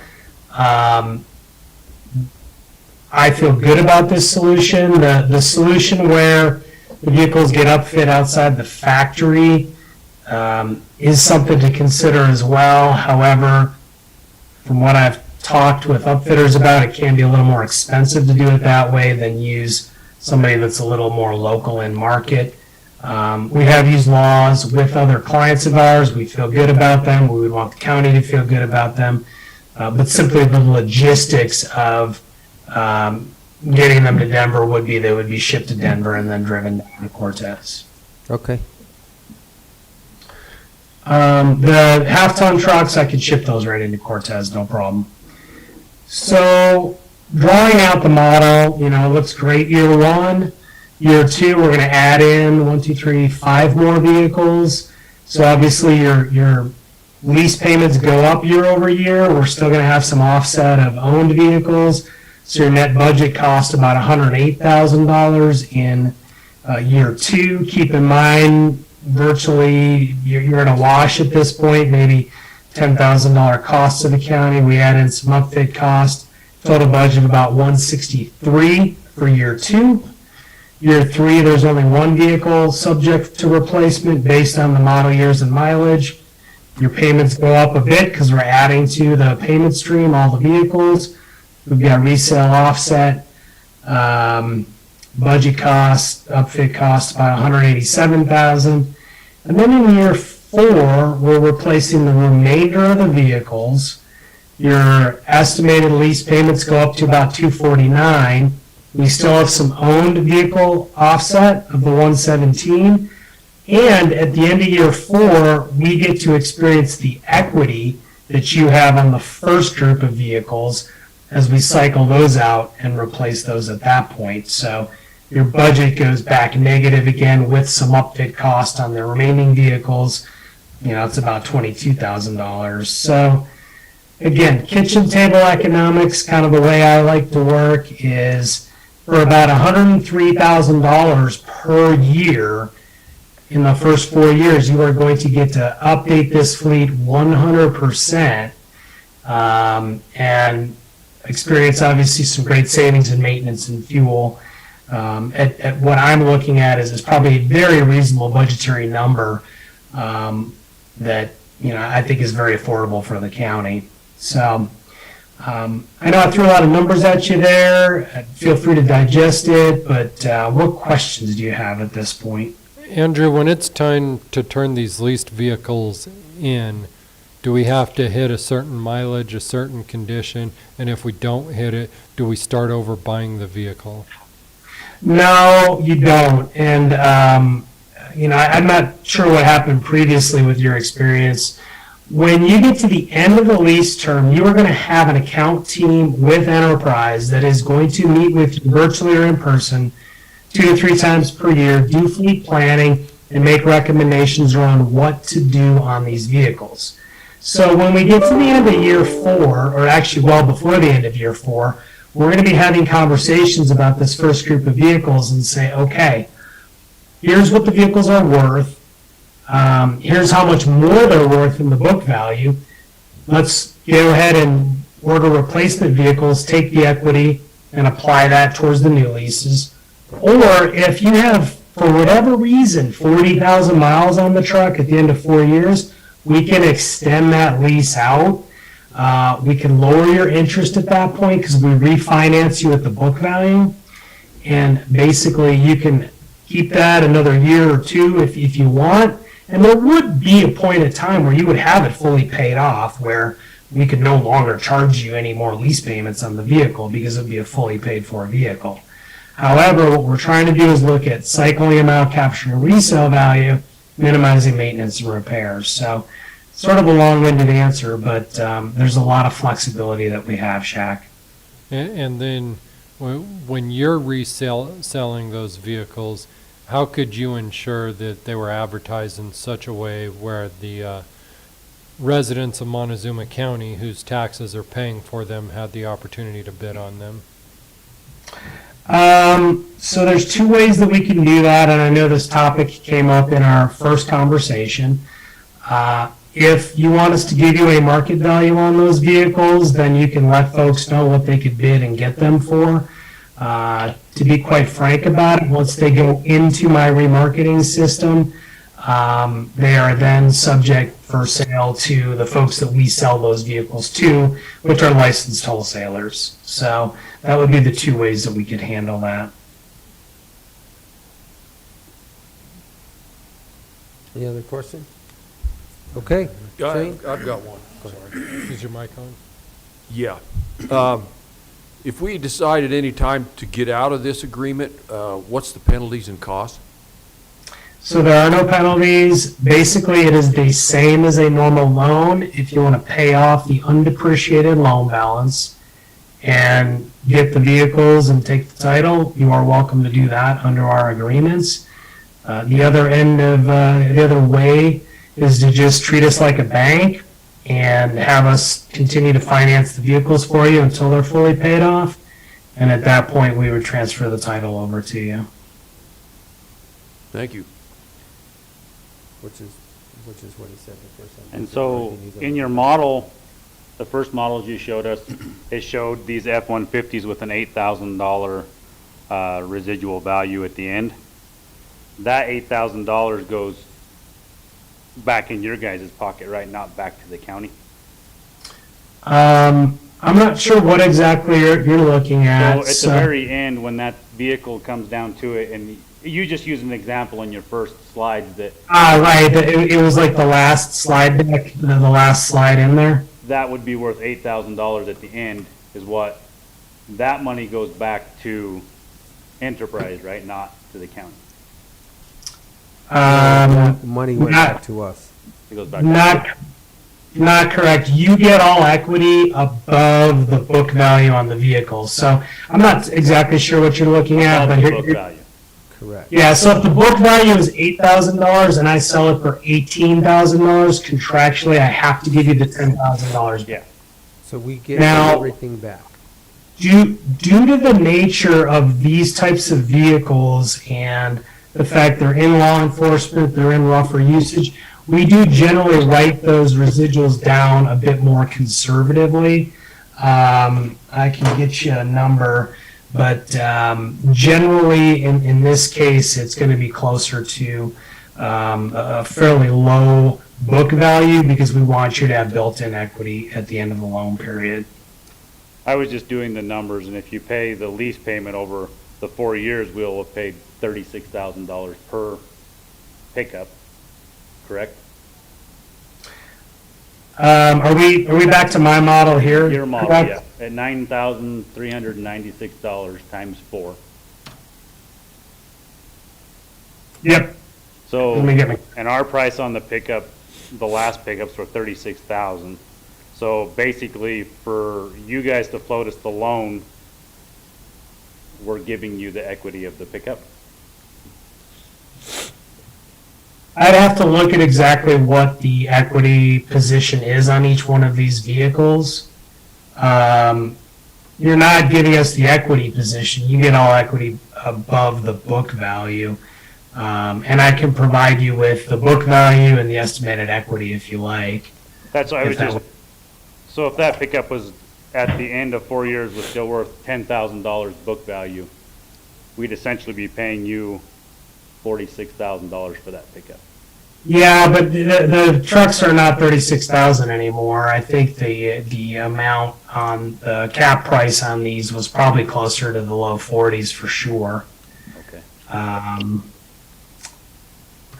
I feel good about this solution. The solution where the vehicles get upfit outside the factory is something to consider as well. However, from what I've talked with upfitters about, it can be a little more expensive to do it that way than use somebody that's a little more local in market. We have used laws with other clients of ours. We feel good about them. We would want the county to feel good about them. But simply the logistics of getting them to Denver would be they would be shipped to Denver and then driven down to Cortez. Okay. The half-ton trucks, I could ship those right into Cortez, no problem. So drawing out the model, looks great year one. Year two, we're going to add in 5 more vehicles. So obviously your lease payments go up year over year. We're still going to have some offset of owned vehicles. So your net budget cost about $108,000 in year two. Keep in mind, virtually you're in a wash at this point, maybe $10,000 cost to the county. We add in some upfit cost. Total budget about $163,000 for year two. Year three, there's only 1 vehicle subject to replacement based on the model years and mileage. Your payments go up a bit because we're adding to the payment stream all the vehicles. We've got resale offset. budget cost, upfit cost about $187,000. And then in year 4, we're replacing the remainder of the vehicles. Your estimated lease payments go up to about $249. We still have some owned vehicle offset of the $117. And at the end of year 4, we get to experience the equity that you have on the first group of vehicles as we cycle those out and replace those at that point. So your budget goes back negative again with some upfit cost on the remaining vehicles. You know, it's about $22,000. So again, kitchen table economics, kind of the way I like to work is for about $103,000 per year in the first 4 years, you are going to get to update this fleet 100% and experience obviously some great savings in maintenance and fuel. At what I'm looking at is probably a very reasonable budgetary number that I think is very affordable for the county. So I know I threw a lot of numbers at you there. Feel free to digest it, but what questions do you have at this point? Andrew, when it's time to turn these leased vehicles in, do we have to hit a certain mileage, a certain condition? And if we don't hit it, do we start over buying the vehicle? No, you don't. And, I'm not sure what happened previously with your experience. When you get to the end of the lease term, you are going to have an account team with Enterprise that is going to meet with you virtually or in person 2 to 3 times per year, do fleet planning, and make recommendations around what to do on these vehicles. So when we get to the end of year 4, or actually well before the end of year 4, we're going to be having conversations about this first group of vehicles and say, okay, here's what the vehicles are worth. Here's how much more they're worth in the book value. Let's go ahead and order replacement vehicles, take the equity, and apply that towards the new leases. Or if you have, for whatever reason, 40,000 miles on the truck at the end of 4 years, we can extend that lease out. We can lower your interest at that point because we refinance you at the book value. And basically, you can keep that another year or 2 if you want. And there would be a point in time where you would have it fully paid off where we could no longer charge you any more lease payments on the vehicle because it would be a fully paid for vehicle. However, what we're trying to do is look at cycling them out, capturing resale value, minimizing maintenance and repairs. So sort of a long-winded answer, but there's a lot of flexibility that we have, Shaq. And then when you're selling those vehicles, how could you ensure that they were advertised in such a way where the residents of Montezuma County, whose taxes are paying for them, had the opportunity to bid on them? So there's 2 ways that we can do that, and I know this topic came up in our first conversation. If you want us to give you a market value on those vehicles, then you can let folks know what they could bid and get them for. To be quite frank about it, once they go into my remarketing system, they are then subject for sale to the folks that we sell those vehicles to, which are licensed wholesalers. So that would be the 2 ways that we could handle that. Any other question? Okay. Shane? I've got one. Sorry. Is your mic on? Yeah. If we decide at any time to get out of this agreement, what's the penalties and costs? So there are no penalties. Basically, it is the same as a normal loan. If you want to pay off the undepreciated loan balance and get the vehicles and take the title, you are welcome to do that under our agreements. The other end of the other way is to just treat us like a bank and have us continue to finance the vehicles for you until they're fully paid off. And at that point, we would transfer the title over to you. Thank you. Which is what he said the first time. And so in your model, the first models you showed us, it showed these F-150s with an $8,000 residual value at the end. That $8,000 goes back in your guys' pocket, right? Not back to the county? I'm not sure what exactly you're looking So at. at the very end, when that vehicle comes down to it, and you just used an example in your first slides that Right, it was like the last slide deck, the last slide in there. that would be worth $8,000 at the end is what, that money goes back to enterprise, right? Not to the county. Money went not- back to us. It goes back. Not correct. You get all equity above the book value on the vehicle. So I'm not exactly sure what you're looking at, Above but the here, book value. Correct. yeah. So if the book value is $8,000 and I sell it for $18,000, contractually I have to give you the $10,000. Yeah. So we get Now- everything back. Due to the nature of these types of vehicles and the fact they're in law enforcement, they're in rougher usage, we do generally write those residuals down a bit more conservatively. I can get you a number, but generally in this case, it's going to be closer to a fairly low book value because we want you to have built-in equity at the end of the loan period. I was just doing the numbers, and if you pay the lease payment over the 4 years, we'll have paid $36,000 per pickup, correct? Are we back to my model here? Your model, Correct? yeah, at $9,396 times 4. Yep. So, Let me get my- and our price on the pickup, the last pickups were 36,000. So basically, for you guys to float us the loan, we're giving you the equity of the pickup. I'd have to look at exactly what the equity position is on each one of these vehicles. You're not giving us the equity position. You get all equity above the book value. And I can provide you with the book value and the estimated equity if you like. That's what I was If that just, so if that pickup was at the end of 4 years was still worth $10,000 book value, we'd essentially be paying you $46,000 for that pickup. Yeah, but the trucks are not 36,000 anymore. I think the amount on the cap price on these was probably closer to the low 40s for sure. Okay. I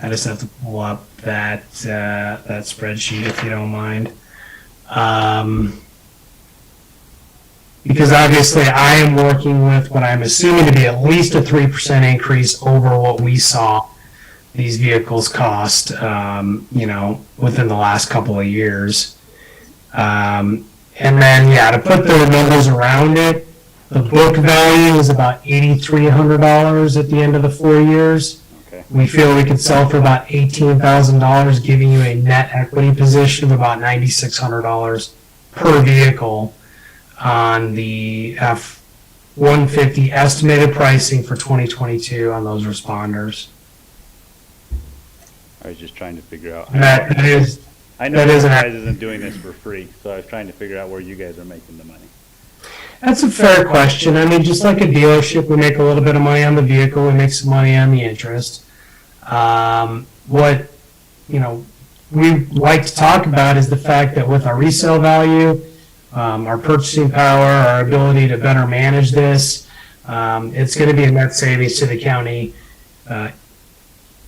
just have to pull up that spreadsheet if you don't mind. Because obviously I am working with what I'm assuming to be at least a 3% increase over what we saw these vehicles cost, within the last couple of years. And then, yeah, to put the numbers around it, the book value is about $8,300 at the end of the 4 years. Okay. We feel we could sell for about $18,000, giving you a net equity position of about $9,600 per vehicle on the F-150 estimated pricing for 2022 on those responders. I was just trying to figure out. That is, I know that you is an guys isn't doing this for free, so I was trying to figure out where you guys are making the money. that's a fair question. I mean, just like a dealership, we make a little bit of money on the vehicle, we make some money on the interest. What we like to talk about is the fact that with our resale value, our purchasing power, our ability to better manage this, it's going to be a net savings to the county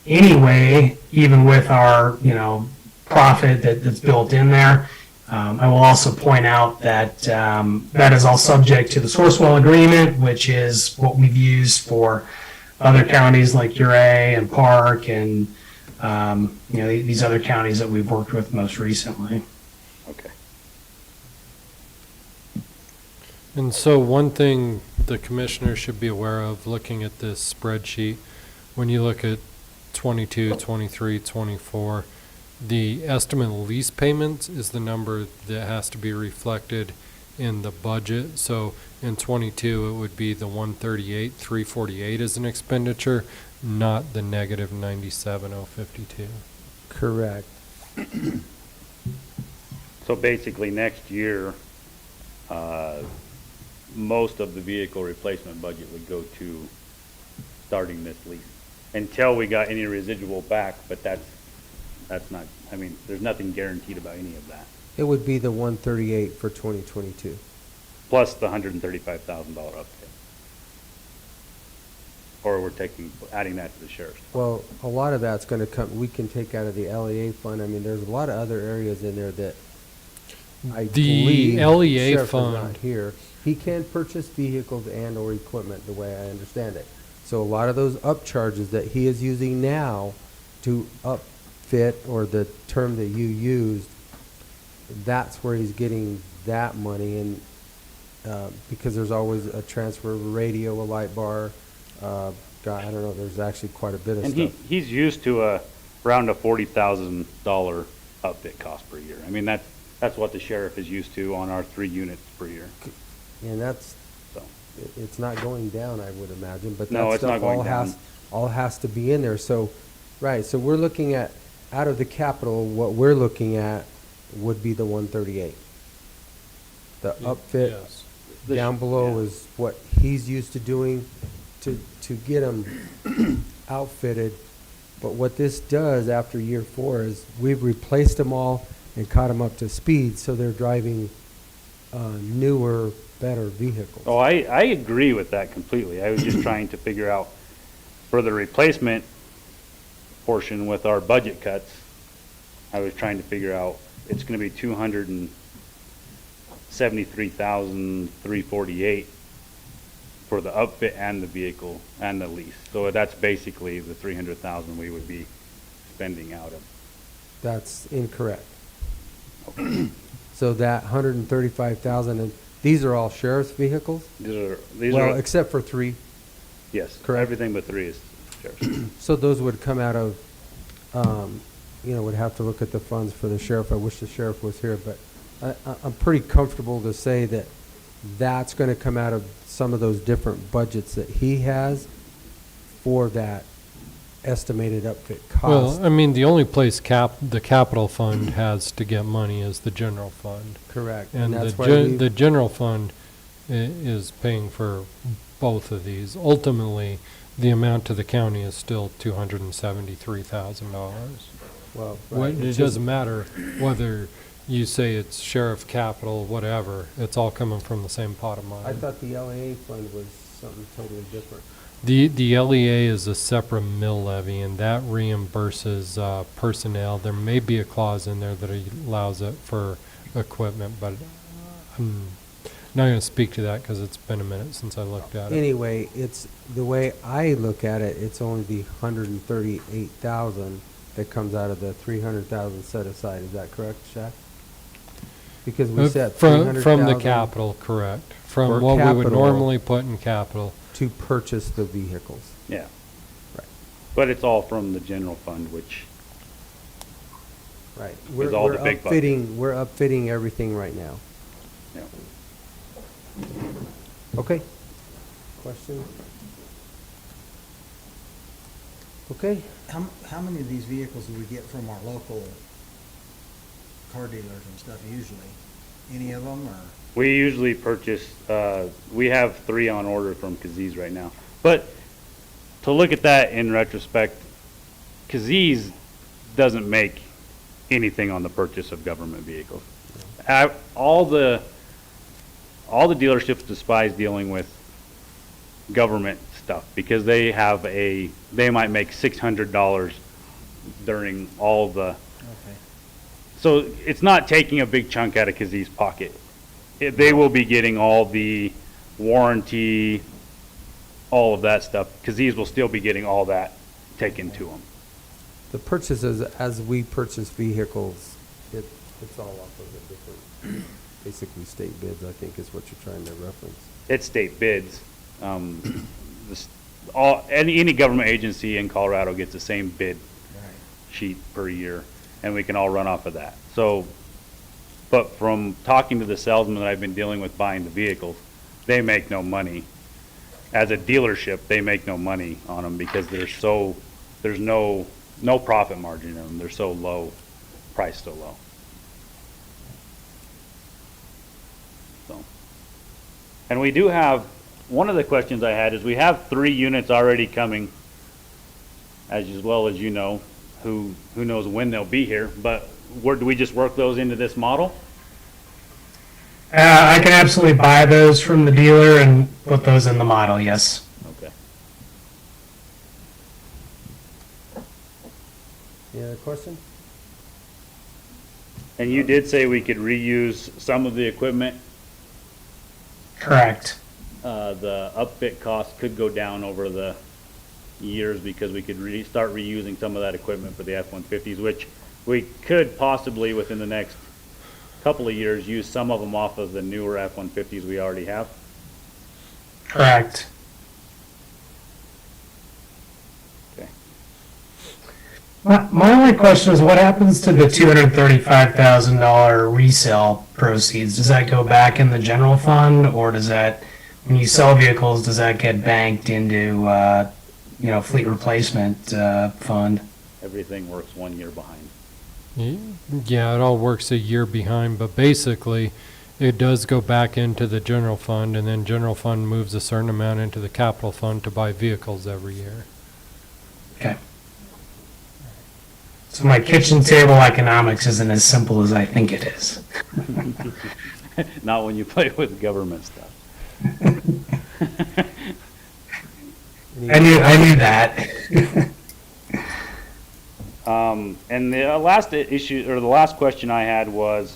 anyway, even with our profit that's built in there. I will also point out that that is all subject to the Sourcewell agreement, which is what we've used for other counties like Uray and Park and these other counties that we've worked with most recently. Okay. And so one thing the commissioner should be aware of looking at this spreadsheet, when you look at 22, 23, 24, the estimate lease payments is the number that has to be reflected in the budget. So in 22, it would be the 138,348 as an expenditure, not the negative 97,052. Correct. So basically, next year, most of the vehicle replacement budget would go to starting this lease until we got any residual back, but that's not, I mean, there's nothing guaranteed about any of that. It would be the 138 for 2022. plus the $135,000 upfit. Or we're adding that to the sheriff's. Well, a lot of that's gonna come, we can take out of the LEA fund. I mean, there's a lot of other areas in there that I The believe LEA sheriff is fund- not here. He can purchase vehicles and or equipment, the way I understand it. So a lot of those upcharges that he is using now to upfit, or the term that you used, that's where he's getting that money. And because there's always a transfer of a radio, a light bar, God, I don't know, there's actually quite a bit of And stuff. he's used to around a $40,000 upfit cost per year. I mean, that's what the sheriff is used to on our 3 units per year. And that's, So, it's not going down, I would imagine, but No, that it's not stuff going all down. has to be in there. So, right, so we're looking at, out of the capital, what we're looking at would be the 138. The upfit Yes. down below yeah. is what he's used to doing to get them outfitted. But what this does after year 4 is we've replaced them all and caught them up to speed, so they're driving newer, better vehicles. Oh, I agree with that completely. I was just trying to figure out for the replacement portion with our budget cuts, I was trying to figure out, it's gonna be $273,348 for the upfit and the vehicle and the lease. So that's basically the $300,000 we would be spending out of. That's incorrect. So that 135,000, and these are all sheriff's vehicles? These Well, are, except for 3. yes, correct. everything but 3 is sheriff's. So those would come out of, would have to look at the funds for the sheriff. I wish the sheriff was here, but I'm pretty comfortable to say that that's going to come out of some of those different budgets that he has for that estimated upfit cost. Well, I mean, the only place the capital fund has to get money is the general fund. Correct. And that's why we the general fund is paying for both of these. Ultimately, the amount to the county is still $273,000. well, right, It it's doesn't matter whether you say it's sheriff, capital, whatever, it's all coming from the same pot of money. I thought the LAA fund was something totally different. The LEA is a separate mill levy, and that reimburses personnel. There may be a clause in there that allows it for equipment, but I'm not going to speak to that because it's been a minute since I looked at it. Anyway, it's, the way I look at it, it's only the 138,000 that comes out of the 300,000 set aside. Is that correct, Shaq? Because we set From the 300,000 capital, correct. From For what we would capital. normally put in capital. to purchase the vehicles. Yeah. Right. But it's all from the general fund, which, Right. Is all the big bucks. We're upfitting everything right now. you know, Okay. Question? Okay. How many of these vehicles do we get from our local car dealers and stuff usually? Any of them, or? we usually purchase, we have 3 on order from Kaziz right now. But to look at that in retrospect, Kaziz doesn't make anything on the purchase of government vehicles. All the dealerships despise dealing with government stuff because they might make $600 during all the, Okay. so it's not taking a big chunk out of Kaziz's pocket. They will be getting all the warranty, all of that stuff. Kaziz will still be getting all that taken to them. The purchases, as we purchase vehicles, it's all off of the different, basically state bids, I think is what you're trying to reference. It's state bids. Any government agency in Colorado gets the same bid Right. sheet per year, and we can all run off of that. So, but from talking to the salesmen that I've been dealing with buying the vehicles, they make no money. As a dealership, they make no money on them because there's no profit margin in them. They're so low, priced so low. So, and we do have, one of the questions I had is we have 3 units already coming, as well as you know, who knows when they'll be here, but do we just work those into this model? I can absolutely buy those from the dealer and put those in the model, yes. Okay. Any other question? And you did say we could reuse some of the equipment. Correct. The upfit cost could go down over the years because we could start reusing some of that equipment for the F-150s, which we could possibly within the next couple of years use some of them off of the newer F-150s we already have. Correct. Okay. My only question is what happens to the $235,000 resale proceeds? Does that go back in the general fund, or does that, when you sell vehicles, does that get banked into, fleet replacement fund? Everything works 1 year behind. Yeah, it all works a year behind, but basically, it does go back into the general fund, and then general fund moves a certain amount into the capital fund to buy vehicles every year. Okay. So my kitchen table economics isn't as simple as I think it is. Not when you play with government stuff. I knew that. And the last issue, or the last question I had was,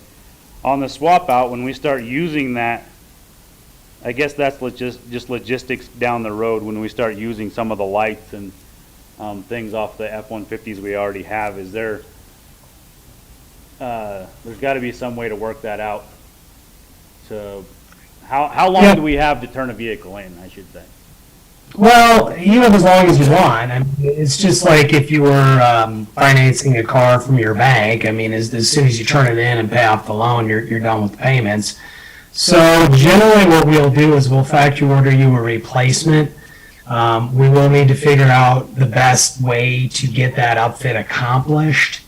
on the swap out, when we start using that, I guess that's just logistics down the road when we start using some of the lights and things off the F-150s we already have. Is there's got to be some way to work that out. So how long do we have to turn a vehicle in, I should say? Well, you have as long as you want. I mean, it's just like if you were financing a car from your bank. I mean, as soon as you turn it in and pay off the loan, you're done with the payments. So generally what we'll do is we'll factory order you a replacement. We will need to figure out the best way to get that upfit accomplished,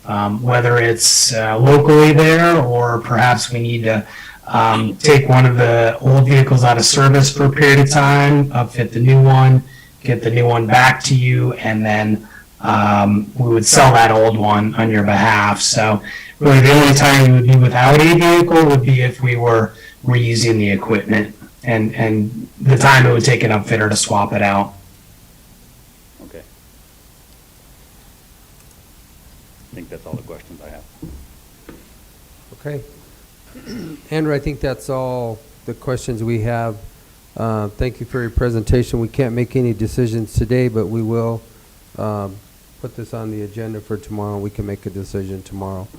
whether it's locally there or perhaps we need to take one of the old vehicles out of service for a period of time, upfit the new one, get the new one back to you, and then we would sell that old one on your behalf. So really the only time we would be without a vehicle would be if we were reusing the equipment and the time it would take an upfitter to swap it out. Okay. I think that's all the questions I have. Okay. Andrew, I think that's all the questions we have. Thank you for your presentation. We can't make any decisions today, but we will put this on the agenda for tomorrow. We can make a decision tomorrow.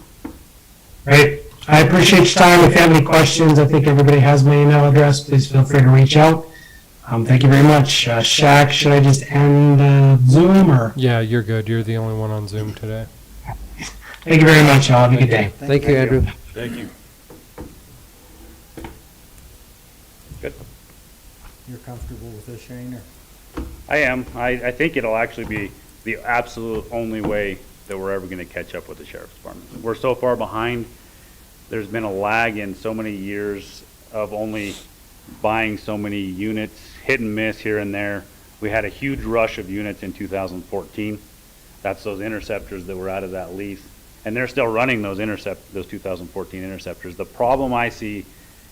Great. I appreciate your time. If you have any questions, I think everybody has my email address. Please feel free to reach out. Thank you very much. Shaq, should I just end Zoom or? Yeah, you're good. You're the only one on Zoom today. Thank you very much. Y'all have a good day. Thank you, Andrew. Thank you. Good. You're comfortable with this, Shane, or? I am. I think it'll actually be the absolute only way that we're ever going to catch up with the sheriff's department. We're so far behind. There's been a lag in so many years of only buying so many units, hit and miss here and there. We had a huge rush of units in 2014. That's those interceptors that were out of that lease. And they're still running those 2014 interceptors. The problem I see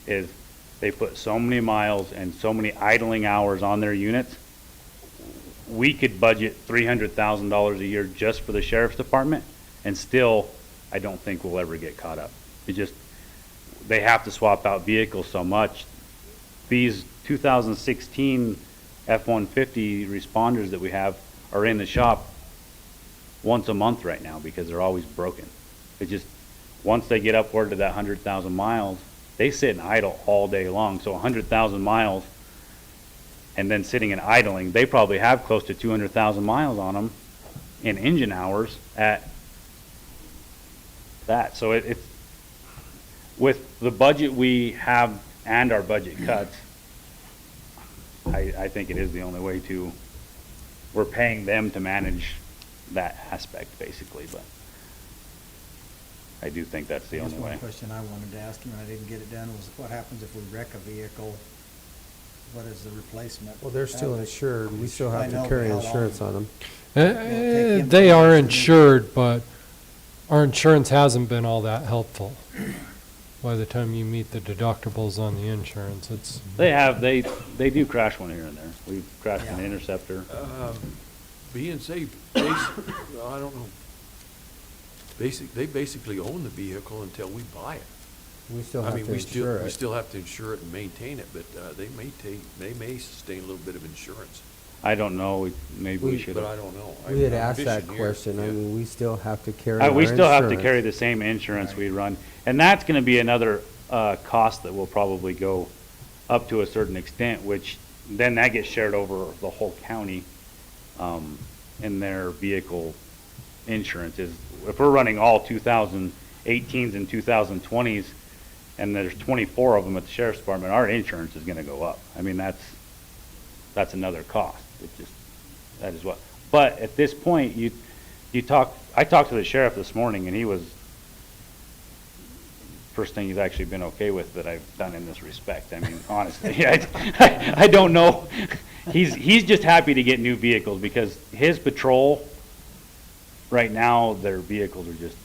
is they put so many miles and so many idling hours on their units. We could budget $300,000 a year just for the sheriff's department, and still, I don't think we'll ever get caught up. They have to swap out vehicles so much. These 2016 F-150 responders that we have are in the shop once a month right now because they're always broken. Once they get upward to that 100,000 miles, they sit and idle all day long. So 100,000 miles and then sitting and idling, they probably have close to 200,000 miles on them in engine hours at that. So it's with the budget we have and our budget cuts, I think it is the only way we're paying them to manage that aspect basically, but I do think that's the only way. One question I wanted to ask you and I didn't get it done was what happens if we wreck a vehicle? What is the replacement? Well, they're still insured. We still I have know, to carry but how insurance long? on them. them They to are the- insured, but our insurance hasn't been all that helpful. by the time you meet the deductibles on the insurance, it's, They do crash one here and there. We've crashed an Interceptor. Being safe, I don't know. They basically own the vehicle until we buy it. We still I have mean, to insure we it. still have to insure it and maintain it, but they may sustain a little bit of insurance. I don't know, maybe we should But I have. don't know. We had I'm asked that fishing here, question. I yeah. mean, we still have to carry our We still have to insurance. carry the same insurance we run. And that's gonna be another, cost that will probably go up to a certain extent, which then that gets shared over the whole county, in their vehicle insurance is, if we're running all 2018s and 2020s, and there's 24 of them at the sheriff's department, our insurance is gonna go up. I mean, that's another cost. It just, that is what, but at this point, I talked to the sheriff this morning, and he was, first thing he's actually been okay with that I've done in this respect. I mean, honestly, I don't know. He's just happy to get new vehicles because his patrol, right now, their vehicles are just,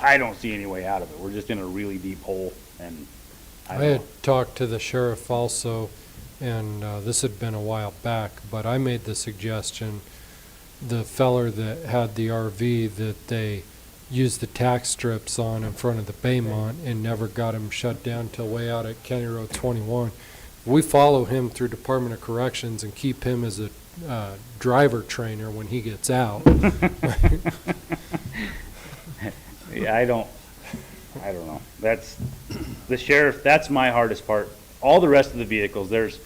I don't see any way out of it. We're just in a really deep hole, and I I don't know. had talked to the sheriff also, and this had been a while back, but I made the suggestion, the feller that had the RV, that they used the tax strips on in front of the Baymont and never got him shut down till way out at County Road 21. We follow him through Department of Corrections and keep him as a driver trainer when he gets out. Yeah, I don't know. That's, the sheriff, that's my hardest part. All the rest of the vehicles, there's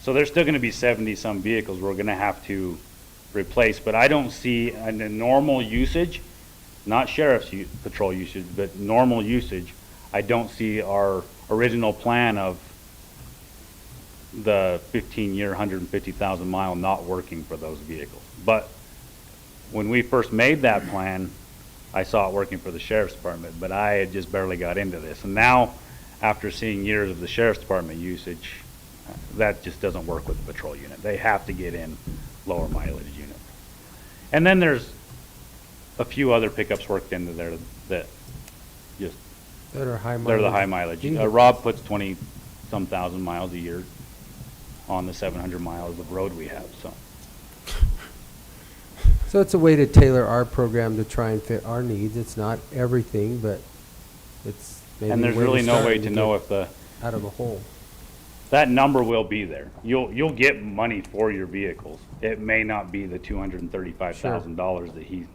still gonna be 70-some vehicles we're gonna have to replace, but I don't see, in the normal usage, not sheriff's patrol usage, but normal usage, I don't see our original plan of the 15-year, 150,000 mile not working for those vehicles. But when we first made that plan, I saw it working for the sheriff's department, but I had just barely got into this. And now, after seeing years of the sheriff's department usage, that just doesn't work with the patrol unit. They have to get in lower mileage units. And then there's a few other pickups worked into there that just, That are high mileage. they're the high mileage. vehicles. Rob puts 20-some thousand miles a year on the 700 miles of road we have, so. So it's a way to tailor our program to try and fit our needs. It's not everything, but it's maybe And there's a way to really no start way and to get know if out of the hole. that number will be there. You'll get money for your vehicles. It may not be the $235,000 that he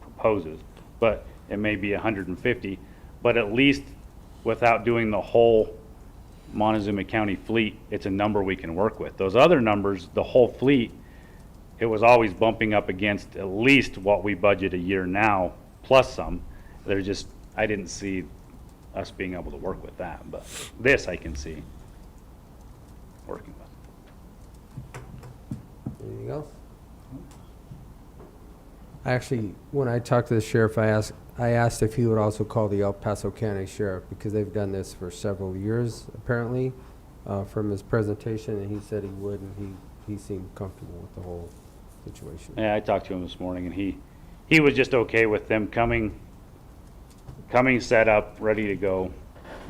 proposes, but it may be 150. But at least without doing the whole Montezuma County fleet, it's a number we can work with. Those other numbers, the whole fleet, it was always bumping up against at least what we budget a year now, plus some. They're just, I didn't see us being able to work with that, but this I can see working with. Anything else? Actually, when I talked to the sheriff, I asked if he would also call the El Paso County Sheriff, because they've done this for several years, apparently, from his presentation, and he said he would, and he seemed comfortable with the whole situation. Yeah, I talked to him this morning, and he was just okay with them coming set up, ready to go,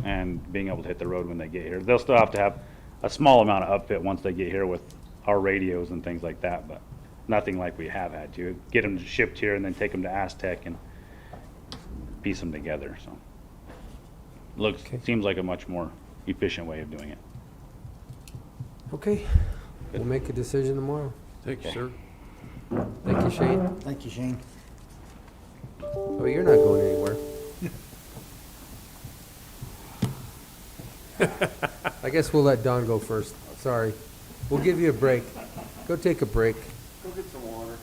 and being able to hit the road when they get here. They'll still have to have a small amount of upfit once they get here with our radios and things like that, but nothing like we have had to. Get them shipped here and then take them to Aztec and piece them together, so. Seems like a much more efficient way of doing it. Okay, we'll make a decision tomorrow. Thank you, sir. Thank you, Shane. Thank you, Shane. Oh, you're not going anywhere. I guess we'll let Don go first. Sorry. We'll give you a break. Go take a break. Go get some water.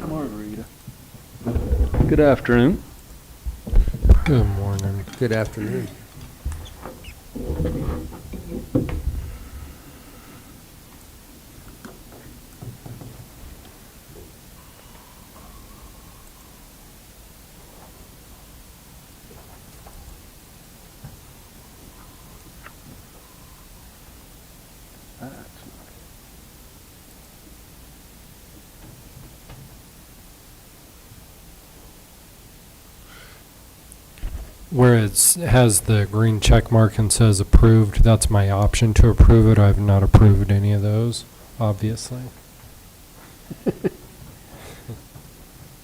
Margarita. Good afternoon. Good morning. Good afternoon. where it has the green check mark and says approved, that's my option to approve it. I've not approved any of those, obviously.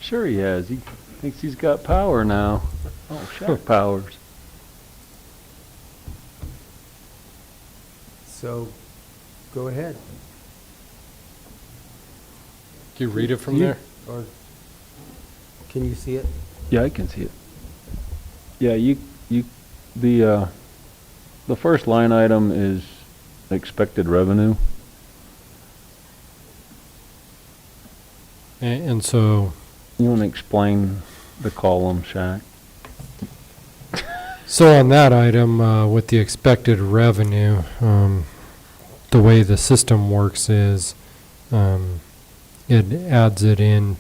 Sure he has. He thinks he's got power now. Oh, shut powers. So, go ahead. Can you read it from You- there? Or, can you see it? Yeah, I can see it. Yeah, the first line item is expected revenue. And so, You want to explain the column, Shaq? so on that item, with the expected revenue, the way the system works is, it adds it in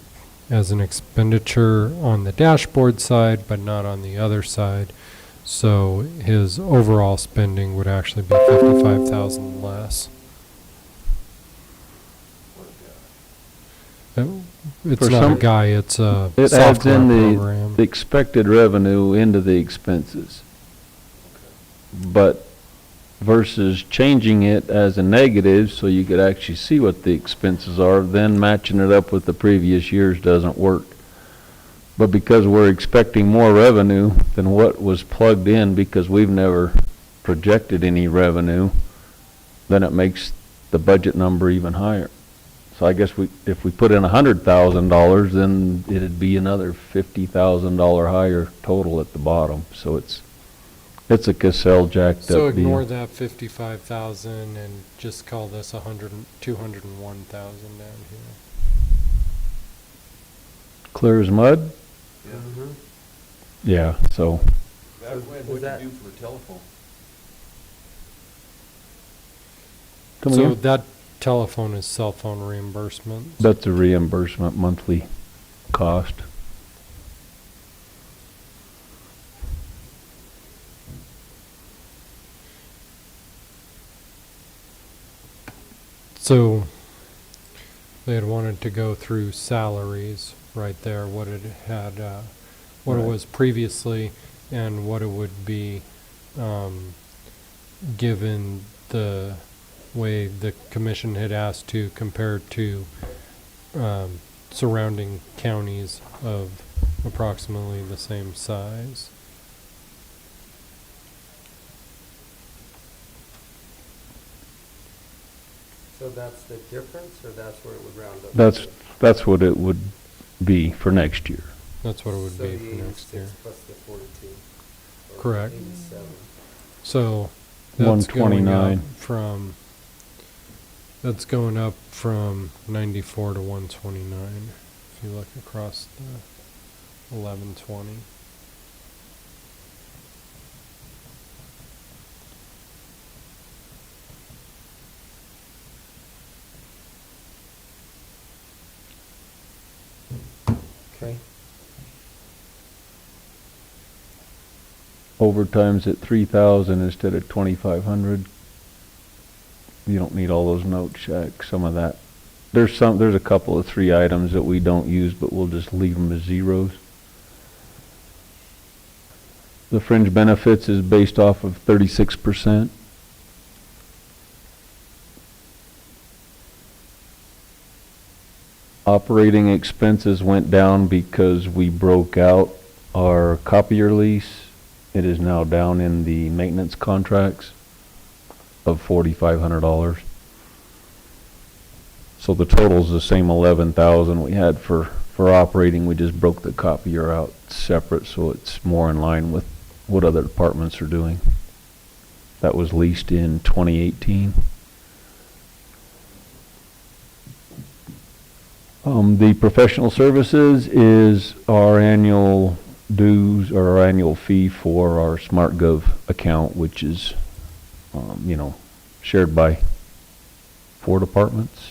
as an expenditure on the dashboard side, but not on the other side. So his overall spending would actually be 55,000 less. It's For not a some- guy, it's a It adds software in program. the expected revenue into the expenses. But versus changing it as a negative so you could actually see what the expenses are, then matching it up with the previous years doesn't work. But because we're expecting more revenue than what was plugged in because we've never projected any revenue, then it makes the budget number even higher. So I guess if we put in $100,000, then it'd be another $50,000 higher total at the bottom. So it's a Cassell jacked So up deal. ignore that 55,000 and just call this 201,000 down here. Clear as mud? Mm-hmm. Yeah, so What'd you do for a telephone? come So again? that telephone is cell phone reimbursement. That's a reimbursement monthly cost. So they had wanted to go through salaries right there, what it had, what it Right. was previously and what it would be, given the way the commission had asked to compare to, surrounding counties of approximately the same size. So that's the difference, or that's where it would round up? That's what it would be for next year. That's what it would So be the for next 86 year. plus the 42. or Correct. 87. So that's going up 129. from, that's going up from 94 to 129, if you look across the 1120. Okay. Overtime's at 3,000 instead of 2,500. You don't need all those notes, Shaq. Some of that. There's a couple of 3 items that we don't use, but we'll just leave them as zeros. The fringe benefits is based off of 36%. Operating expenses went down because we broke out our copier lease. It is now down in the maintenance contracts of $4,500. So the total's the same 11,000 we had for operating. We just broke the copier out separate so it's more in line with what other departments are doing. That was leased in 2018. The professional services is our annual dues or our annual fee for our SmartGov account, which is, shared by 4 departments.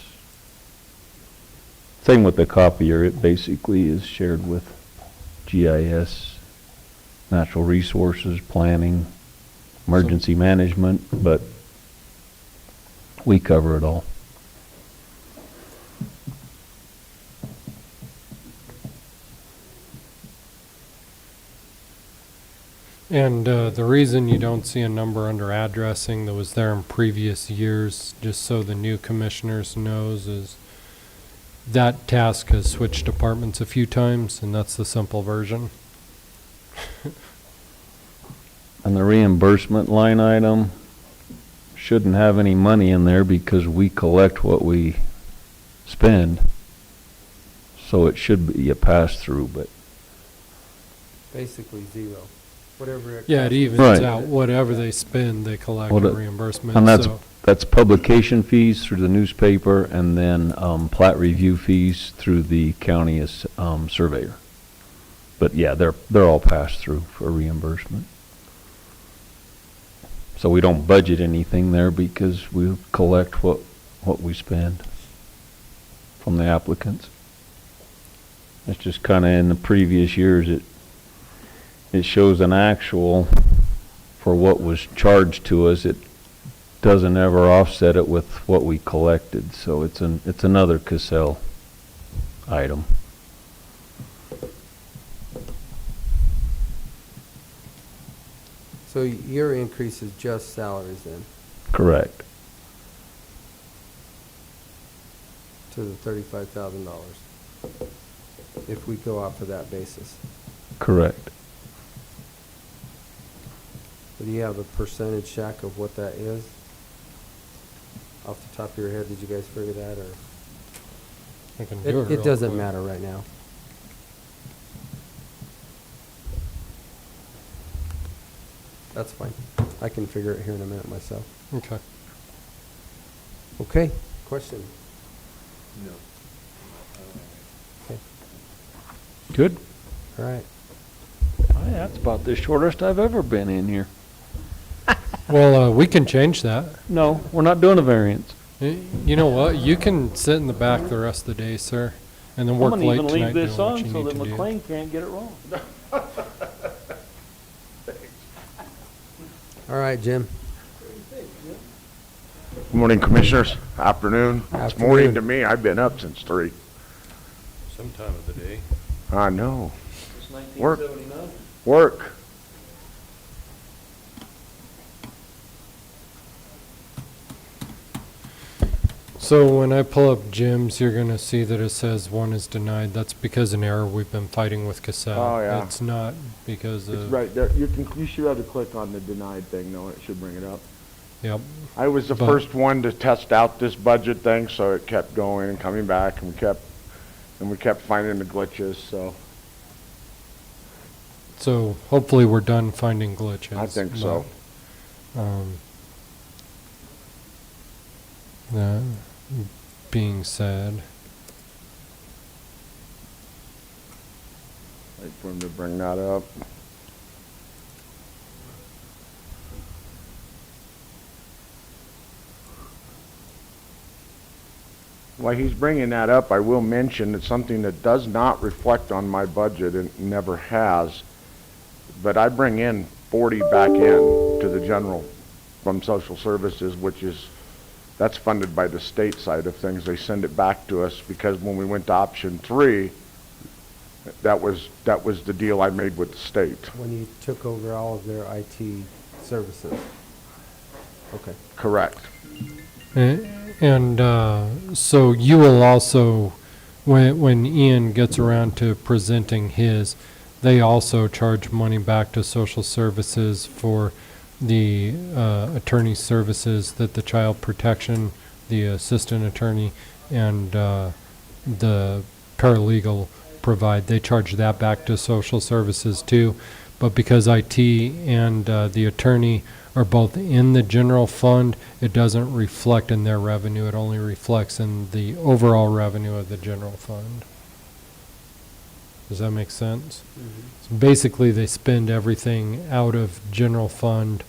Same with the copier. It basically is shared with GIS, natural resources, planning, emergency management, but we cover it all. And the reason you don't see a number under addressing that was there in previous years, just so the new commissioners knows, is that task has switched departments a few times, and that's the simple version. And the reimbursement line item shouldn't have any money in there because we collect what we spend. So it should be a pass-through, but Basically zero. Whatever. Yeah, it costs. evens Right. out. Whatever they spend, they collect What a it- reimbursement. and So that's publication fees through the newspaper and then plat review fees through the county surveyor. But yeah, they're all passed through for reimbursement. So we don't budget anything there because we collect what we spend from the applicants. It's just kind of in the previous years, it shows an actual for what was charged to us. It doesn't ever offset it with what we collected, so it's another Cassell item. So your increase is just salaries then, Correct. to the $35,000, if we go off of that basis. Correct. Do you have a percentage, Shaq, of what that is? Off the top of your head, did you guys figure that, or? I can do it It real doesn't quick. matter right now. That's fine. I can figure it here in a minute myself. Okay. Okay, question? No. Okay, Good. all right. That's about the shortest I've ever been in here. Well, we can change that. No, we're not doing a variance. You know what? You can sit in the back the rest of the day, sir, and then work late tonight doing what you need to do. can't get it wrong. All right, Jim. Good morning, Commissioners. Afternoon. It's morning Afternoon. to me. I've been up since 3. Sometime of the day. I know. Work. Work. So when I pull up Jim's, you're gonna see that it says one is denied. That's because an error we've been fighting with Cassell. Oh, yeah. It's not because It's of, right there. You should have to click on the denied thing, though. It should bring it up. yep. I was the But- first one to test out this budget thing, so it kept going and coming back, and we kept finding the glitches, so So hopefully we're done finding glitches. I think so. That being said, Wait for him to bring that up. While he's bringing that up, I will mention it's something that does not reflect on my budget and never has. But I bring in 40 back in to the general from social services, that's funded by the state side of things. They send it back to us because when we went to option 3, that was the deal I made with the state. When you took over all of their IT services. Okay. Correct. and so you will also, when Ian gets around to presenting his, they also charge money back to social services for the attorney services that the child protection, the assistant attorney, and the paralegal provide. They charge that back to social services too. But because IT and the attorney are both in the general fund, it doesn't reflect in their revenue. It only reflects in the overall revenue of the general fund. Does that make sense? So basically, they spend everything out of general fund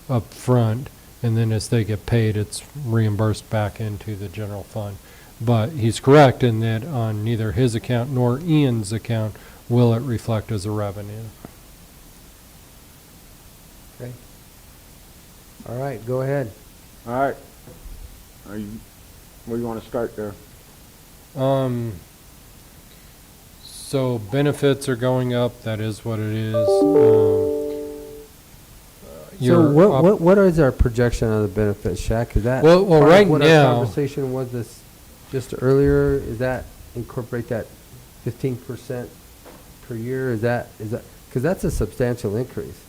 up front, and then as they get paid, it's reimbursed back into the general fund. But he's correct in that on neither his account nor Ian's account will it reflect as a revenue. Okay. All right, go ahead. All right. Where do you want to start there? So benefits are going up, that is what it is. your So what is our projection on the benefits, Shaq? Is that Well, part of right what now- our conversation was this just earlier? Is that incorporate that 15% per year? Is that because that's a substantial increase?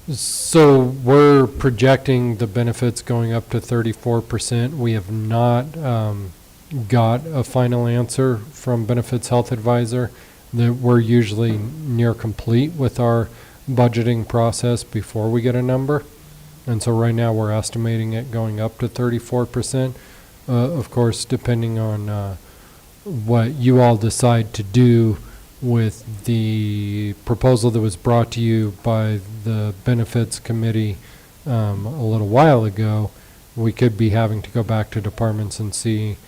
So we're projecting the benefits going up to 34%. We have not got a final answer from Benefits Health Advisor. That we're usually near complete with our budgeting process before we get a number. And so right now we're estimating it going up to 34%. Of course, depending on what you all decide to do with the proposal that was brought to you by the Benefits Committee a little while ago, we could be having to go back to departments and see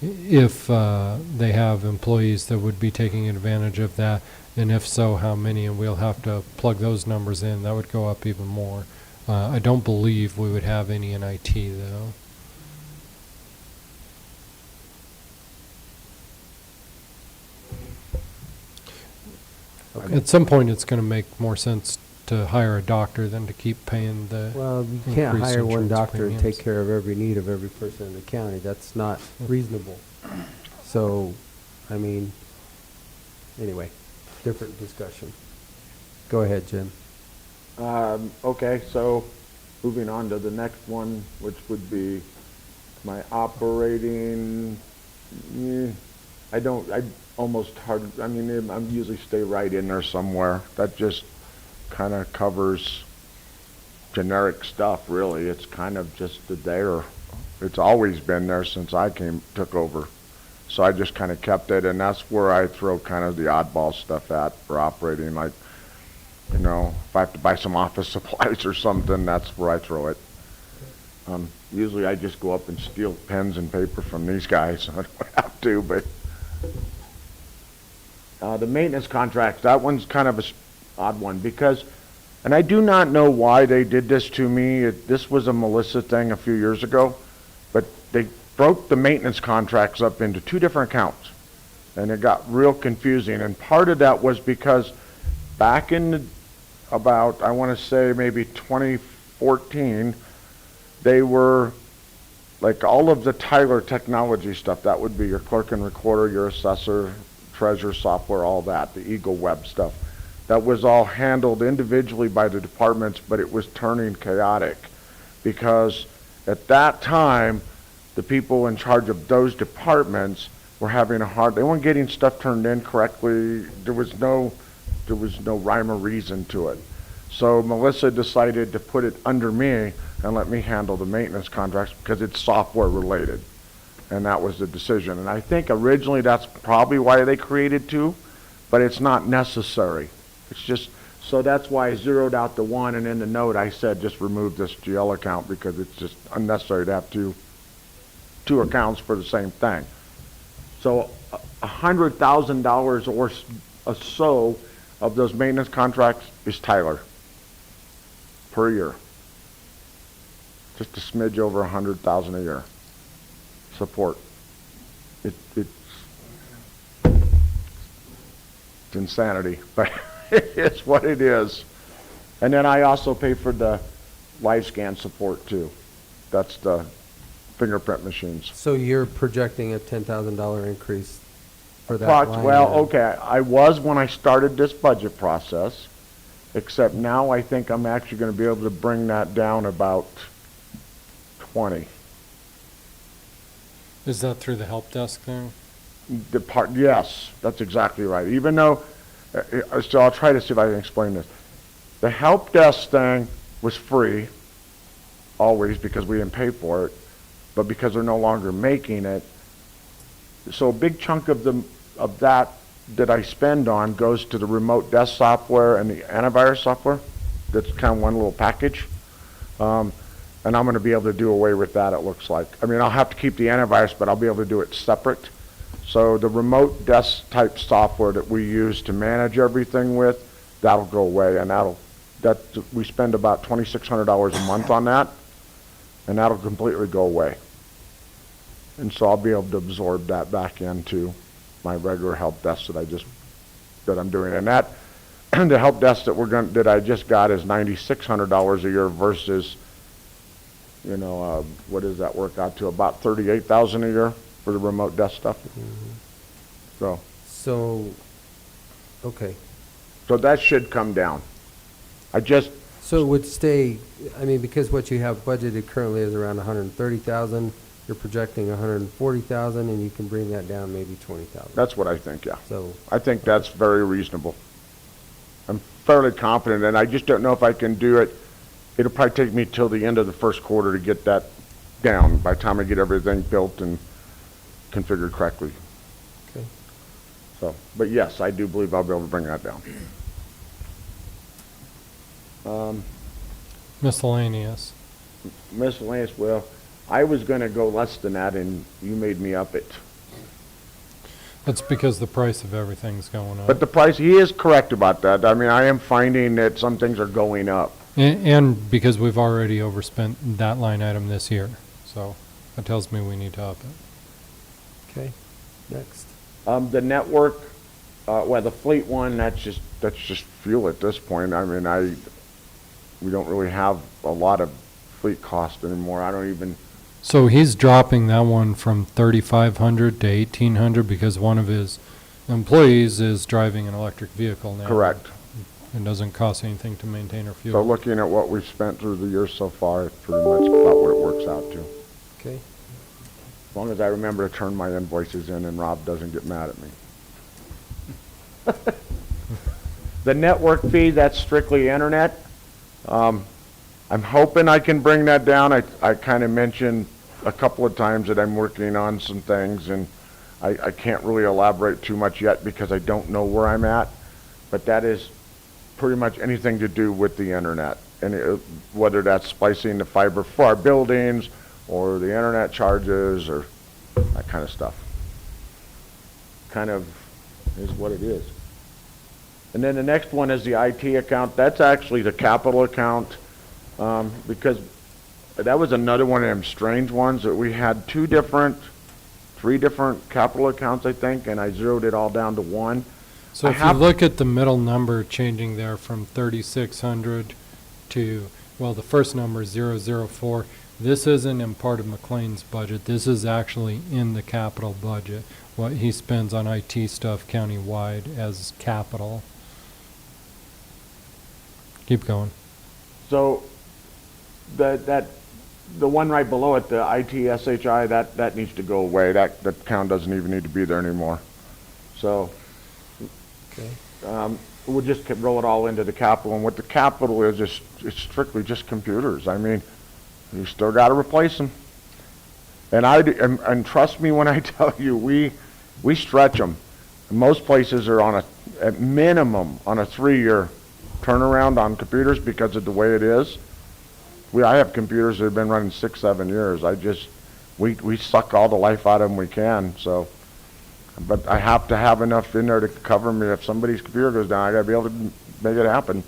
if they have employees that would be taking advantage of that, and if so, how many, and we'll have to plug those numbers in. That would go up even more. I don't believe we would have any in IT, though. Okay. At some point, it's going to make more sense to hire a doctor than to keep paying the Well, you can't increased hire one insurance doctor and premiums. take care of every need of every person in the county. That's not reasonable. So, I mean, anyway, different discussion. Go ahead, Jim. Okay, so moving on to the next one, which would be my operating, I usually stay right in there somewhere. That just kind of covers generic stuff, really. It's kind of just there. It's always been there since I took over. So I just kind of kept it, and that's where I throw kind of the oddball stuff at for operating. Like, if I have to buy some office supplies or something, that's where I throw it. Usually I just go up and steal pens and paper from these guys. I don't have to, but the maintenance contract, that one's kind of an odd one because, and I do not know why they did this to me. This was a Melissa thing a few years ago, but they broke the maintenance contracts up into two different accounts, and it got real confusing. And part of that was because back in about, I want to say maybe 2014, they were like all of the Tyler technology stuff. That would be your clerk and recorder, your assessor, treasurer software, all that, the Eagle Web stuff. That was all handled individually by the departments, but it was turning chaotic because at that time, the people in charge of those departments were having they weren't getting stuff turned in correctly. There was no rhyme or reason to it. So Melissa decided to put it under me and let me handle the maintenance contracts because it's software related. And that was the decision. And I think originally that's probably why they created two, but it's not necessary. It's just, so that's why I zeroed out the one, and in the note I said just remove this GL account because it's just unnecessary to have two accounts for the same thing. So $100,000 or so of those maintenance contracts is Tyler per year. Just a smidge over $100,000 a year. Support. It's insanity, but it's what it is. And then I also pay for the live scan support too. That's the fingerprint machines. So you're projecting a $10,000 increase for that line? Well, item. okay, I was when I started this budget process, except now I think I'm actually going to be able to bring that down about 20. Is that through the help desk thing? Yes, that's exactly right. Even though, so I'll try to see if I can explain this. The help desk thing was free, always, because we didn't pay for it, but because they're no longer making it. So a big chunk of that I spend on goes to the remote desk software and the antivirus software. That's kind of one little package. And I'm going to be able to do away with that, it looks like. I mean, I'll have to keep the antivirus, but I'll be able to do it separate. So the remote desk type software that we use to manage everything with, that'll go away, and we spend about $2,600 a month on that, and that'll completely go away. And so I'll be able to absorb that back into my regular help desk that I'm doing. And that the help desk that I just got is $9,600 a year versus, what does that work out to? About $38,000 a year for the remote desk stuff. So Okay. that should come down. So it would stay, because what you have budgeted currently is around 130,000, you're projecting 140,000, and you can bring that down maybe 20,000. That's what I think, yeah. So, I think that's very reasonable. I'm fairly confident, and I just don't know if I can do it. It'll probably take me till the end of the first quarter to get that down, by the time I get everything built and configured correctly. okay. So, but yes, I do believe I'll be able to bring that down. Miscellaneous. Miscellaneous, well, I was gonna go less than that, and you made me up it. That's because the price of everything's going up. But the price, he is correct about that. I am finding that some things are going up. And because we've already overspent that line item this year. So that tells me we need to up it. Okay, next. The network, the fleet one, that's just fuel at this point. We don't really have a lot of fleet cost anymore. I don't even, So he's dropping that one from 3,500 to 1,800 because one of his employees is driving an electric vehicle now. correct. It doesn't cost anything to maintain our So fuel. looking at what we've spent through the year so far, it's pretty much about what it works out to. Okay. As long as I remember to turn my invoices in and Rob doesn't get mad at me. The network fee, that's strictly internet. I'm hoping I can bring that down. I kind of mentioned a couple of times that I'm working on some things, and I can't really elaborate too much yet because I don't know where I'm at. But that is pretty much anything to do with the internet, and whether that's splicing the fiber for our buildings or the internet charges or that kind of stuff. Kind of is what it is. And then the next one is the IT account. That's actually the capital account, because that was another one of them strange ones that we had three different capital accounts, I think, and I zeroed it all down to one. So if you look at the middle number changing there from 3,600 to, well, the first number is 004. This isn't in part of McClain's budget. This is actually in the capital budget, what he spends on IT stuff countywide as capital. Keep going. So the one right below it, the ITSHI, that needs to go away. That account doesn't even need to be there anymore. So Okay. we'll just roll it all into the capital. And what the capital is it's strictly just computers. You still got to replace them. And trust me when I tell you, we stretch them. Most places are at minimum on a 3-year turnaround on computers because of the way it is. I have computers that have been running 6-7 years. We suck all the life out of them we can. So, but I have to have enough in there to cover me if somebody's computer goes down. I got to be able to make it happen.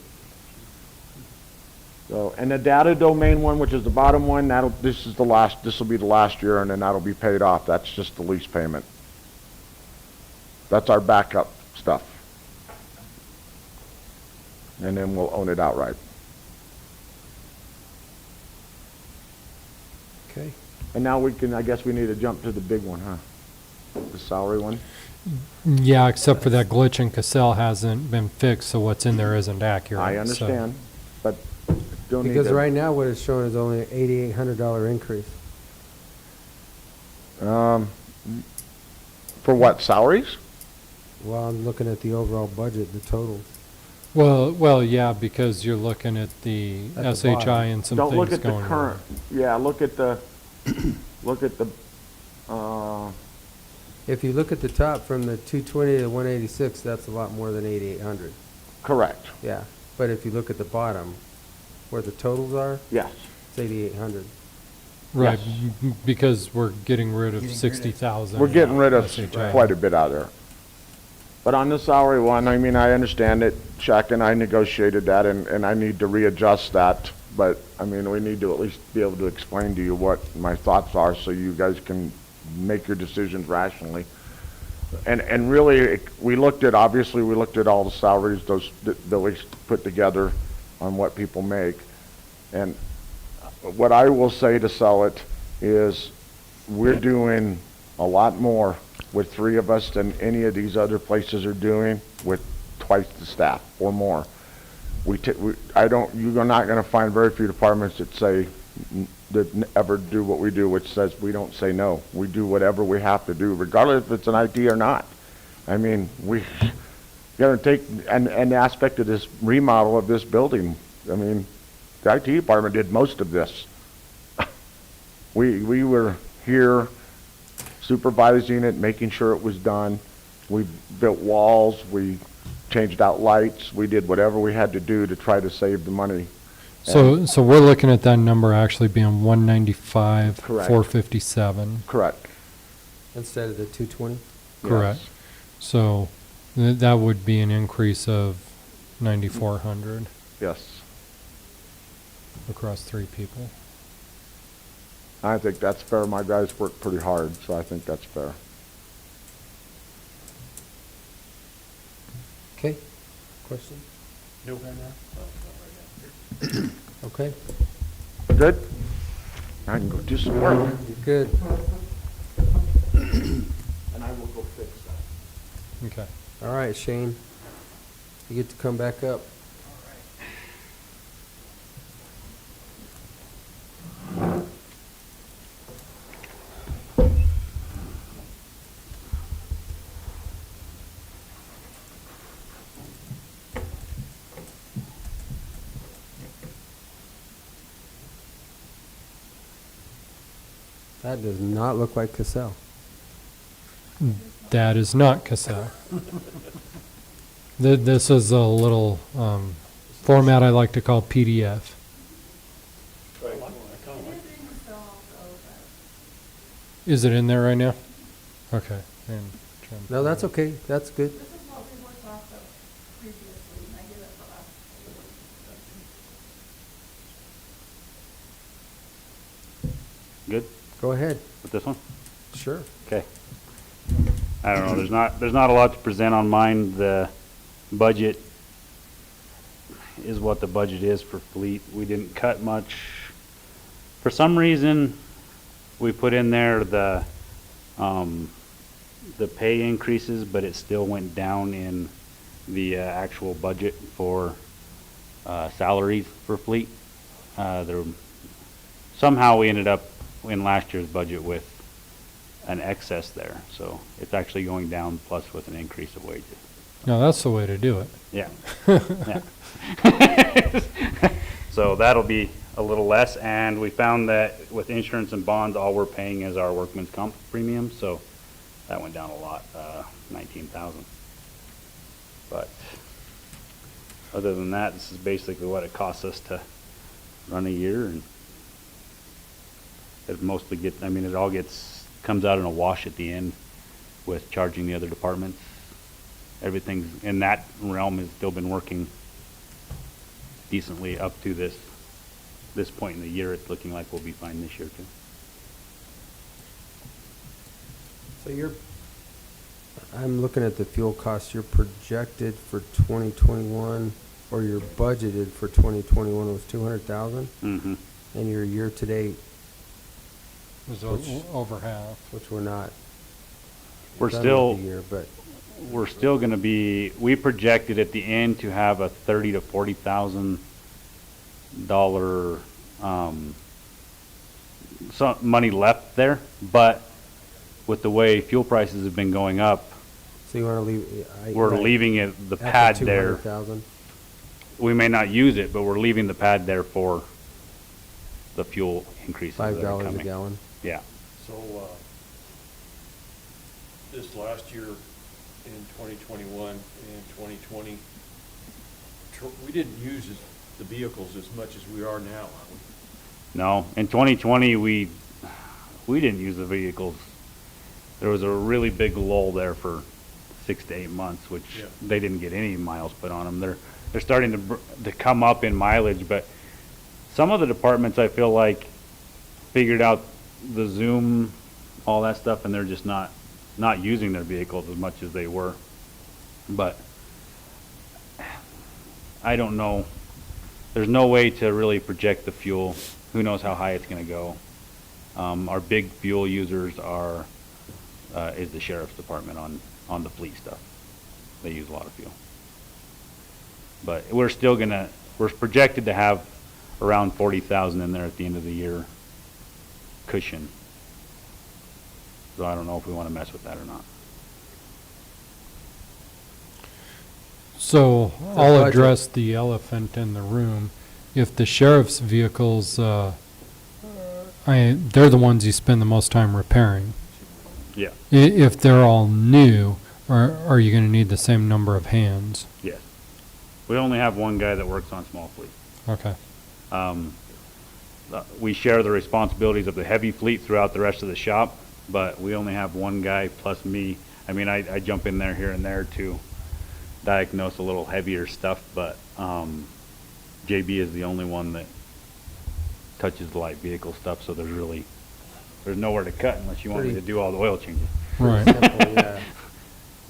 So, and the data domain one, which is the bottom one, this will be the last year, and then that'll be paid off. That's just the lease payment. That's our backup stuff. And then we'll own it outright. Okay. And now I guess we need to jump to the big one, huh? The salary one? Yeah, except for that glitch in Cassell hasn't been fixed, so what's in there isn't accurate. I so- understand, but still need Because to. right now what it's showing is only an $8,800 increase. For what, salaries? Well, I'm looking at the overall budget, the totals. Well, yeah, because you're looking at the At the bottom. SHI and some Don't look things at the going on. current, yeah, look at the, If you look at the top from the 220 to 186, that's a lot more than 8,800. correct, Yeah, but if you look at the bottom, where the totals are, yes. it's 8,800. Right, Yes. because we're getting rid of Getting rid of- 60,000. We're getting rid of SHI. quite a bit out of there. But on the salary one, I understand it. Chuck and I negotiated that, and I need to readjust that. But, we need to at least be able to explain to you what my thoughts are so you guys can make your decisions rationally. And really, we looked at all the salaries that we put together on what people make. And what I will say to sell it is we're doing a lot more with 3 of us than any of these other places are doing with twice the staff or more. You're not going to find very few departments that ever do what we do, which says we don't say no. We do whatever we have to do, regardless if it's an IT or not. I mean, we got to take an aspect of this remodel of this building. I mean, the IT department did most of this. We were here supervising it, making sure it was done. We built walls, we changed out lights, we did whatever we had to do to try to save the money. So we're looking at that number actually being 195, Correct. 457. Correct. Instead of the 220? Correct. Yes. So that would be an increase of 9,400 Yes. across 3 people. I think that's fair. My guys work pretty hard, so I think that's fair. Okay. Question? No. Okay. Good? I can go do some work. You're good. And I will go fix that. Okay. All right, Shane. You get to come back up. That does not look like Cassell. That is not Cassell. This is a little format I like to call PDF. Is it in there right now? Okay. No, that's okay. That's good. Good Go ahead. with this one? Sure. Okay. I don't know, there's not a lot to present on mine. The budget is what the budget is for fleet. We didn't cut much. For some reason, we put in there the pay increases, but it still went down in the actual budget for salaries for fleet. Somehow we ended up in last year's budget with an excess there, so it's actually going down plus with an increase of wages. No, that's the way to do it. Yeah. Yeah. So that'll be a little less, and we found that with insurance and bonds, all we're paying is our workman's comp premium, so that went down a lot, 19,000. But other than that, this is basically what it costs us to run a year, and it mostly it all comes out in a wash at the end with charging the other departments. Everything's in that realm has still been working decently up to this point in the year. It's looking like we'll be fine this year too. So I'm looking at the fuel costs. You're projected for 2021, or you're budgeted for 2021 was 200,000, Mm-hmm. and your year-to-date, It was over half. which we're not. We're done still with the year, but we're still going to be. We projected at the end to have a $30,000 to $40,000 some money left there, but with the way fuel prices have been going up, so you want to leave? we're leaving it the pad there. 200,000. We may not use it, but we're leaving the pad there for the fuel increases that are $5 a coming. gallon. Yeah. So, this last year in 2021 and 2020, we didn't use the vehicles as much as we are now, are we? No, in 2020, we didn't use the vehicles. There was a really big lull there for 6 to 8 months, which Yeah. they didn't get any miles put on them. They're starting to come up in mileage, but some of the departments I feel like figured out the Zoom, all that stuff, and they're just not not using their vehicles as much as they were. But I don't know. There's no way to really project the fuel. Who knows how high it's going to go? Our big fuel users is the sheriff's department on the fleet stuff. They use a lot of fuel. But we're projected to have around 40,000 in there at the end of the year cushion. So I don't know if we want to mess with that or not. So I'll budget. address the elephant in the room. If the sheriff's vehicles, they're the ones you spend the most time repairing. Yeah. If they're all new, are you going to need the same number of hands? Yes. We only have one guy that works on small fleet. Okay. We share the responsibilities of the heavy fleet throughout the rest of the shop, but we only have one guy plus me. I mean, I jump in there here and there to diagnose a little heavier stuff, but JB is the only one that touches the light vehicle stuff, so there's nowhere to cut unless you want me to do all the oil changes. Right. Simple, yeah.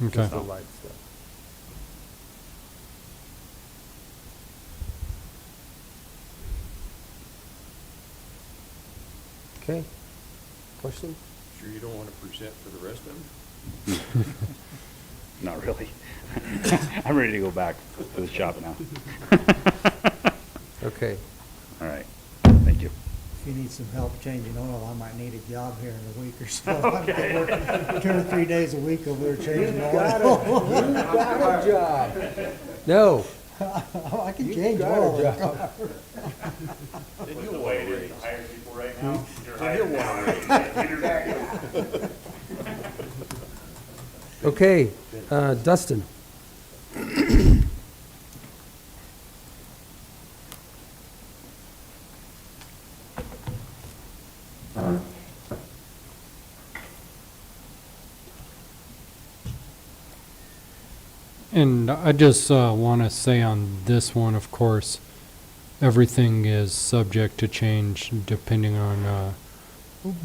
Okay. Just the light stuff. Okay. Question? Sure you don't want to present for the rest of them? Not really. I'm ready to go back to the shop now. Okay. All right. Thank you. If you need some help changing oil, I might need a job here in a week or so. I've been working 2 or 3 days a week over there changing You oil. got a job. No. I can You change got oil. a job. Then you'll want to raise. hire people right now. Then you'll want to raise. Okay, Dustin. And I just want to say on this one, of course, everything is subject to change depending on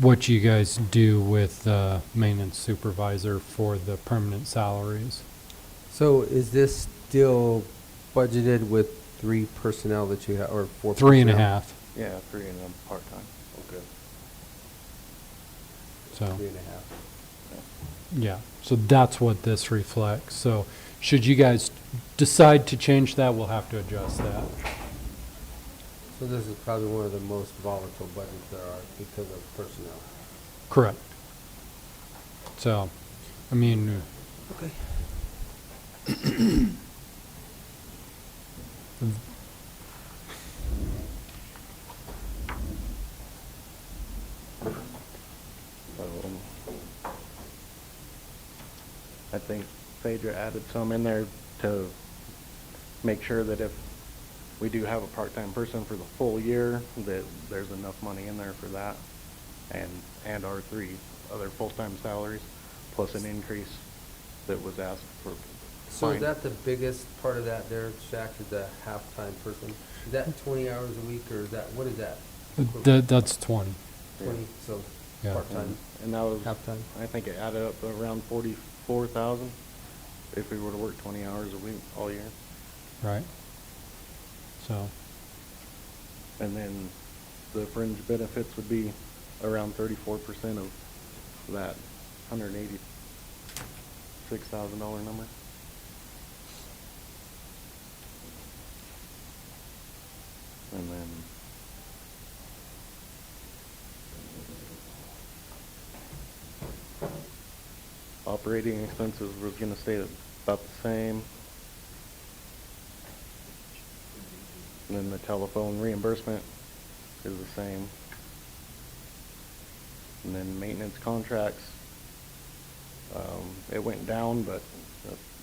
what you guys do with maintenance supervisor for the permanent salaries. So is this still budgeted with 3 personnel that you have, or 4 3.5. personnel? Yeah, 3 and a part-time. Okay. So, 3.5. yeah. So that's what this reflects. So should you guys decide to change that, we'll have to adjust that. So this is probably one of the most volatile budgets there are because of personnel. Correct. So, I mean, Okay. I think Phaedra added some in there to make sure that if we do have a part-time person for the full year, that there's enough money in there for that, and our 3 other full-time salaries, plus an increase that was asked for. So is fine. that the biggest part of that there, Shaq, is the half-time person? Is that 20 hours a week, or is that, what is that? that's 20. 20, so Yeah. part-time, And that was, half-time? I think it added up to around 44,000 if we were to work 20 hours a week all year. Right? So, And then the fringe benefits would be around 34% of that $186,000 number. And then operating expenses was gonna stay about the same. And then the telephone reimbursement is the same. And then maintenance contracts, it went down, but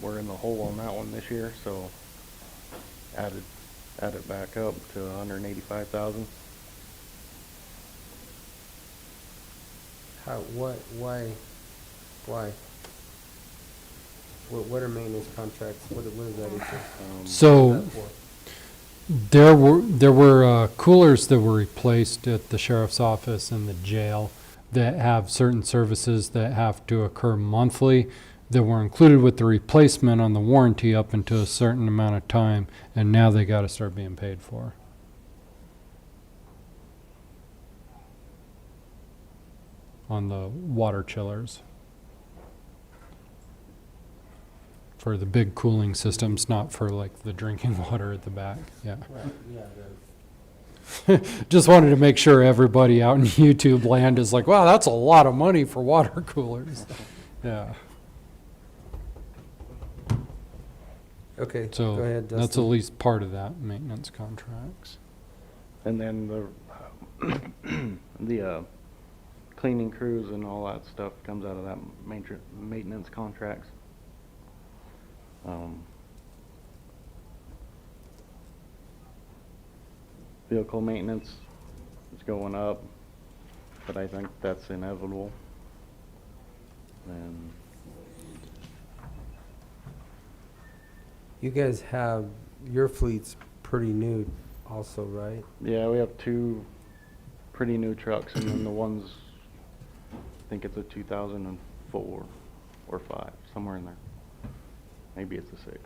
we're in the hole on that one this year, so add it back up to 185,000. How, why? What are maintenance contracts, what is that issue? So- What is that for? there were coolers that were replaced at the sheriff's office and the jail that have certain services that have to occur monthly that were included with the replacement on the warranty up until a certain amount of time, and now they got to start being paid for. On the water chillers. For the big cooling systems, not for like the drinking water at the back, yeah. Just wanted to make sure everybody out in YouTube land is like, wow, that's a lot of money for water coolers. Yeah, Okay, so go ahead, that's at Dustin. least part of that, maintenance contracts. And then the cleaning crews and all that stuff comes out of that maintenance contracts. Vehicle maintenance is going up, but I think that's inevitable. And You guys have, your fleet's pretty new also, right? yeah, we have 2 pretty new trucks, and then the ones, I think it's a 2004 or 5, somewhere in there. Maybe it's a 6.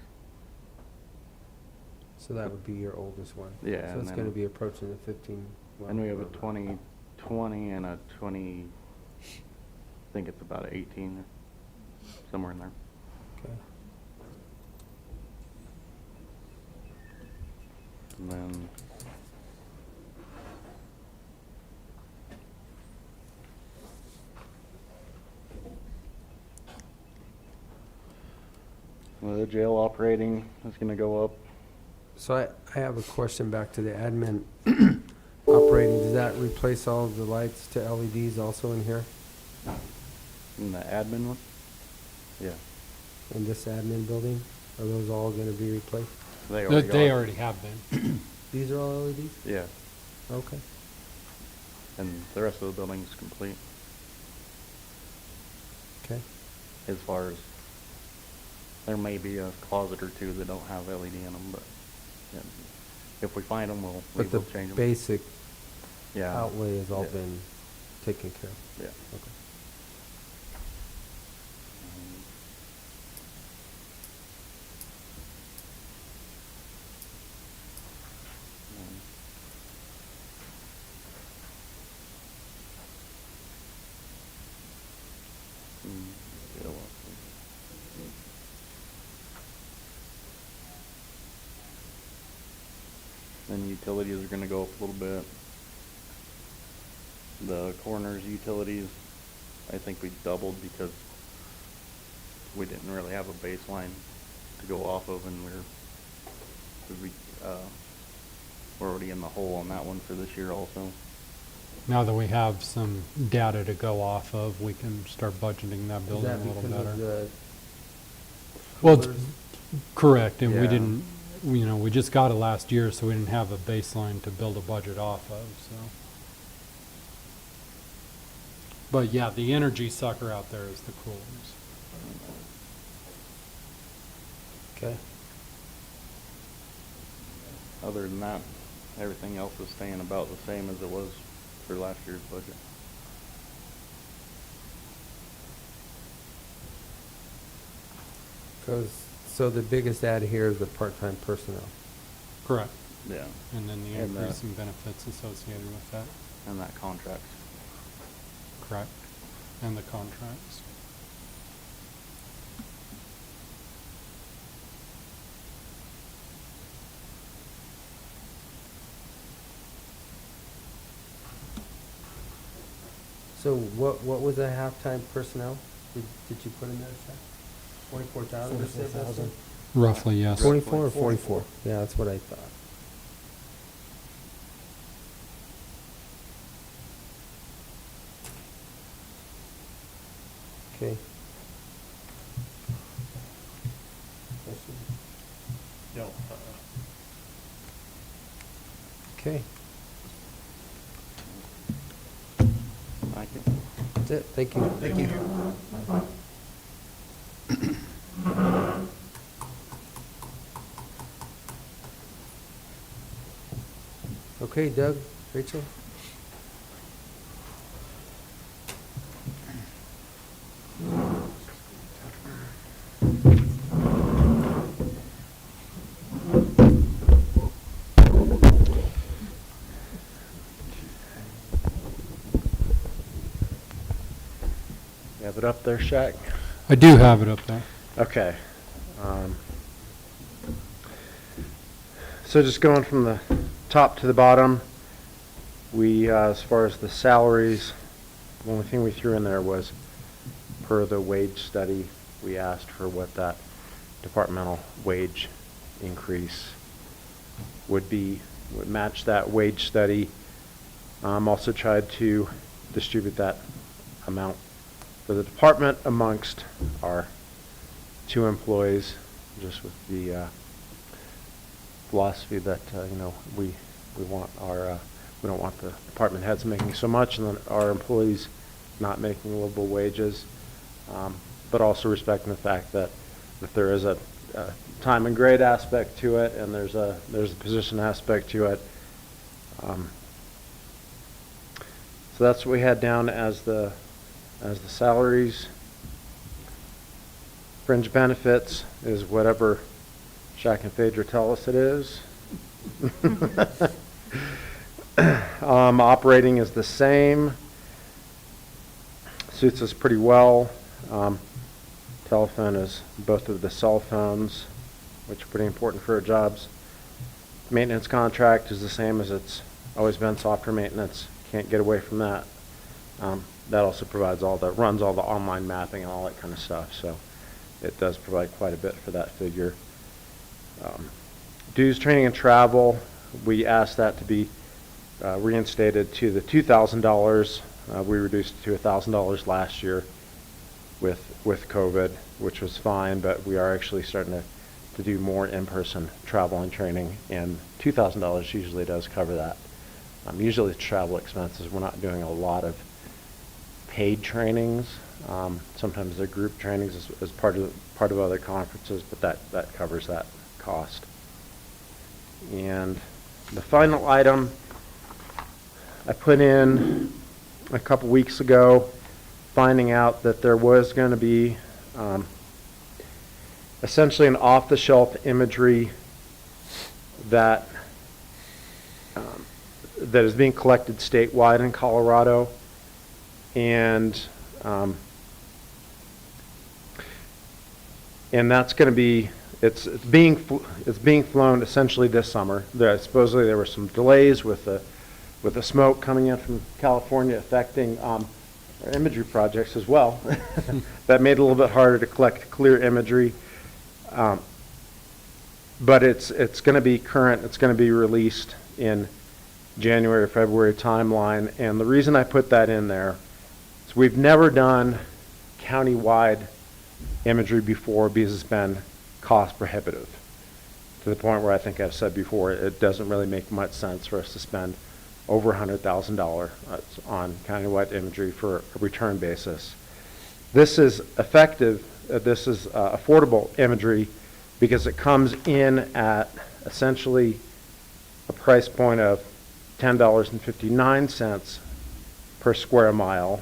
So that would be your oldest one. Yeah, So and it's then- gonna be approaching the 15. well, And we have a 2020 and a 20, I think it's about 18, somewhere in there. Okay. And then the jail operating is gonna go up. So I have a question back to the admin operating. Does that replace all of the lights to LEDs also in here? In the admin one? Yeah, In this admin building? Are those all gonna be replaced? they They are. already have been. These are all LEDs? Yeah, Okay. and the rest of the building's complete Okay. as far as, there may be a closet or 2 that don't have LED in them, but yeah, if we find them, we'll But the change them. basic Yeah. outlay has all Yeah. been taken care of? Yeah. Okay. Then utilities are gonna go up a little bit. The coroner's utilities, I think we doubled because we didn't really have a baseline to go off of, and we're already in the hole on that one for this year also. Now that we have some data to go off of, we can start budgeting that Is building a that little because better. of the Well, it's coolers? correct, and we Yeah. didn't, we just got it last year, so we didn't have a baseline to build a budget off of, so. But yeah, the energy sucker out there is the coolers. Okay. Other than that, everything else is staying about the same as it was for last year's budget. So the biggest add here is the part-time personnel. Correct. Yeah. And then the And the- increase in benefits associated with that, And that contract. correct? And the contracts. So what was the halftime personnel? Did you put in there, Chuck? 24,000 or something? Roughly, yes. 24 or 44? Yeah, that's what I thought. Okay. No, Okay, Thank you. that's it. Thank you. Thank you. Okay, Doug, Rachel? have it up there, Shaq? I do have it up there. Okay. So just going from the top to the bottom, we, as far as the salaries, the only thing we threw in there was per the wage study, we asked for what that departmental wage increase would be, would match that wage study. Also tried to distribute that amount for the department amongst our 2 employees, just with the philosophy that we want our we don't want the department heads making so much and then our employees not making livable wages, but also respecting the fact that if there is a time and grade aspect to it and there's a position aspect to it. So that's what we had down as the salaries. Fringe benefits is whatever Shaq and Phaedra tell us it is. Operating is the same. Suits us pretty well. Telephone is both of the cell phones, which are pretty important for our jobs. Maintenance contract is the same as it's always been, software maintenance. Can't get away from that. That also provides runs all the online mapping and all that kind of stuff. So it does provide quite a bit for that figure. Dues, training, and travel, we asked that to be reinstated to the $2,000. We reduced it to $1,000 last year with COVID, which was fine, but we are actually starting to do more in-person travel and training, and $2,000 usually does cover that. Usually it's travel expenses. We're not doing a lot of paid trainings. Sometimes they're group trainings as part of other conferences, but that covers that cost. And the final item I put in a couple weeks ago, finding out that there was going to be essentially an off-the-shelf imagery that is being collected statewide in Colorado, and that's going to be it's being flown essentially this summer. Supposedly there were some delays with the smoke coming in from California affecting our imagery projects as well. That made it a little bit harder to collect clear imagery. But it's going to be current. It's going to be released in January or February timeline. And the reason I put that in there is we've never done county-wide imagery before because it's been cost prohibitive to the point where I think I've said before it doesn't really make much sense for us to spend over $100,000 on county-wide imagery for a return basis. This is effective. This is affordable imagery because it comes in at essentially a price point of $10.59 per square mile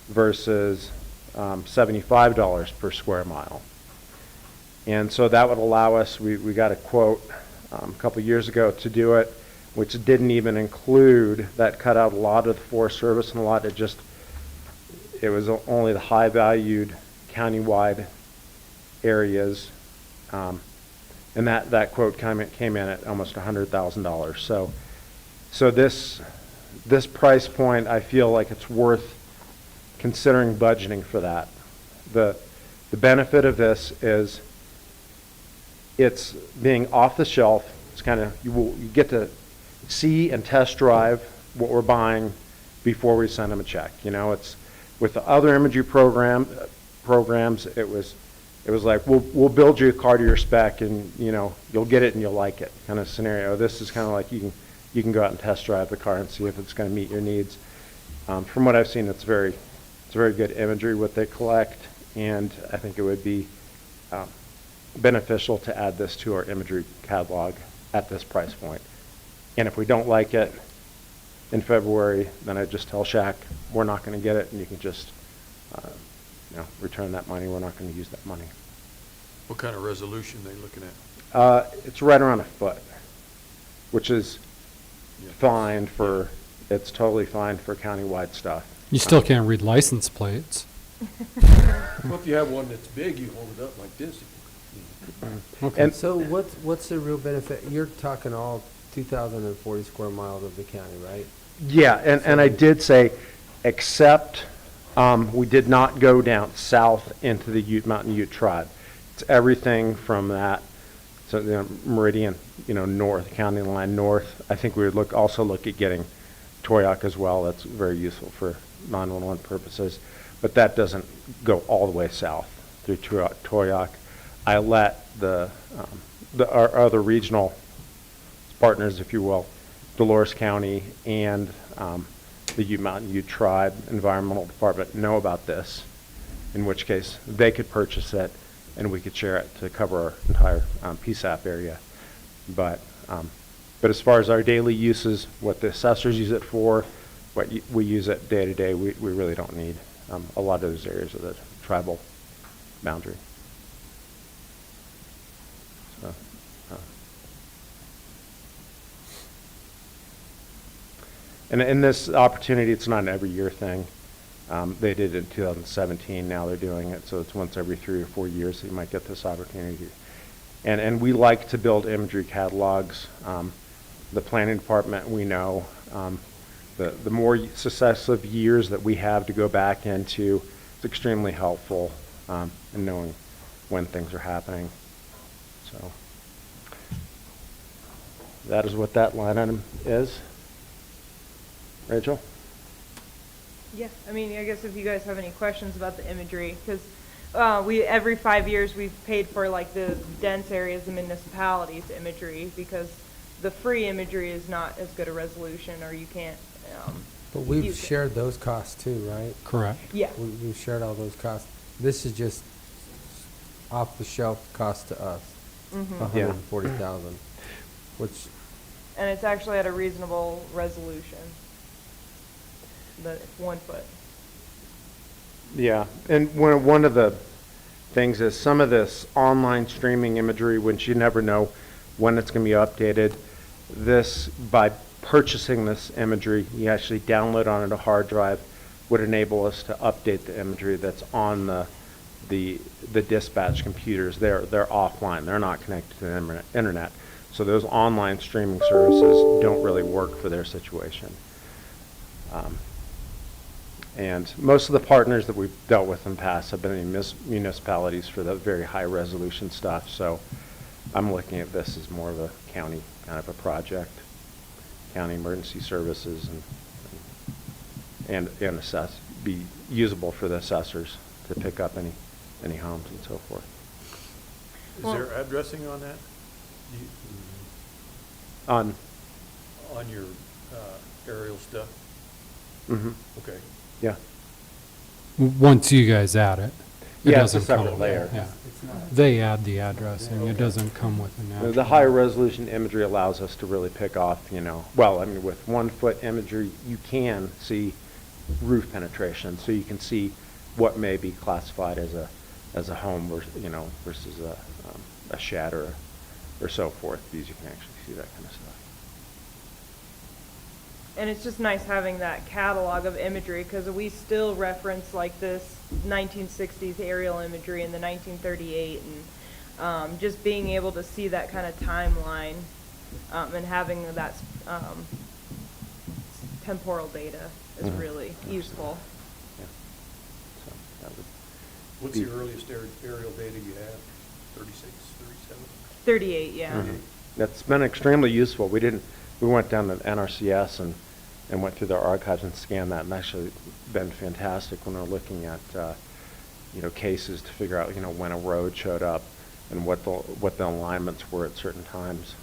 versus $75 per square mile. And so that would allow us, we got a quote a couple years ago to do it, which didn't even include, that cut out a lot of the Forest Service and a lot of it was only the high valued countywide areas. And that quote came in at almost $100,000. So this price point, I feel like it's worth considering budgeting for that. The benefit of this is it's being off the shelf. It's kind of, you get to see and test drive what we're buying before we send them a check. It's with the other imagery programs. It was like we'll build you a car to your spec, and you'll get it and you'll like it kind of scenario. This is kind of like you can go out and test drive the car and see if it's going to meet your needs. From what I've seen, it's very good imagery what they collect, and I think it would be beneficial to add this to our imagery catalog at this price point. And if we don't like it in February, then I just tell Shaq we're not going to get it, and you can just return that money. We're not going to use that money. What kind of resolution are they looking at? It's right around a foot, which is fine for. It's totally fine for countywide stuff. You still can't read license plates. Well, if you have one that's big, you hold it up like this. And so what's the real benefit? You're talking all 2,040 square miles of the county, right? Yeah, and I did say, except, we did not go down south into the Mountain Ute tribe. It's everything from that, so the meridian, north, county line north. I think we would also look at getting Toyac as well. That's very useful for 911 purposes. But that doesn't go all the way south through Toyac. I let our other regional partners, if you will, Dolores County and the Mountain Ute Tribe Environmental Department know about this, in which case they could purchase it and we could share it to cover our entire PSAP area. But as far as our daily uses, what the assessors use it for, what we use it day to day, we really don't need a lot of those areas of the tribal boundary. So, and in this opportunity, it's not an every year thing. They did it in 2017. Now they're doing it, so it's once every 3 or 4 years that you might get this opportunity. And we like to build imagery catalogs. The planning department, we know, the more successive years that we have to go back into, it's extremely helpful in knowing when things are happening. So that is what that line item is. Rachel? Yeah, I mean, I guess if you guys have any questions about the imagery, because every 5 years we've paid for like the dense areas of municipalities imagery, because the free imagery is not as good a resolution, or you can't. But we've shared those costs too, right? Correct. Yeah. We've shared all those costs. This is just off the shelf cost to us, $140,000, which. And it's actually at a reasonable resolution. It's 1 foot. Yeah, and one of the things is some of this online streaming imagery, which you never know when it's going to be updated. This, by purchasing this imagery, you actually download onto a hard drive, would enable us to update the imagery that's on the dispatch computers. They're offline. They're not connected to the internet. So those online streaming services don't really work for their situation. And most of the partners that we've dealt with in the past have been in municipalities for the very high resolution stuff. So I'm looking at this as more of a county kind of a project, county emergency services, and be usable for the assessors to pick up any homes and so forth. Is there addressing on that? On your aerial stuff? Mm-hmm. Okay. Yeah. Once you guys add it. Yeah, it's a doesn't come separate with- layer. Yeah. They add the addressing. It doesn't come with an address. The higher resolution imagery allows us to really pick off, with 1 foot imagery, you can see roof penetration, so you can see what may be classified as a home versus a shed or so forth, because you can actually see that kind of stuff. And it's just nice having that catalog of imagery, because we still reference like this 1960s aerial imagery and the 1938, and just being able to see that kind of timeline and having that temporal data is really useful. Yeah. So that would What's the earliest aerial data you have? 36, 37? 38, yeah. Mhm. That's been extremely useful. We went down to NRCS and went through their archives and scanned that, and actually been fantastic when we're looking at cases to figure out when a road showed up and what the alignments were at certain times.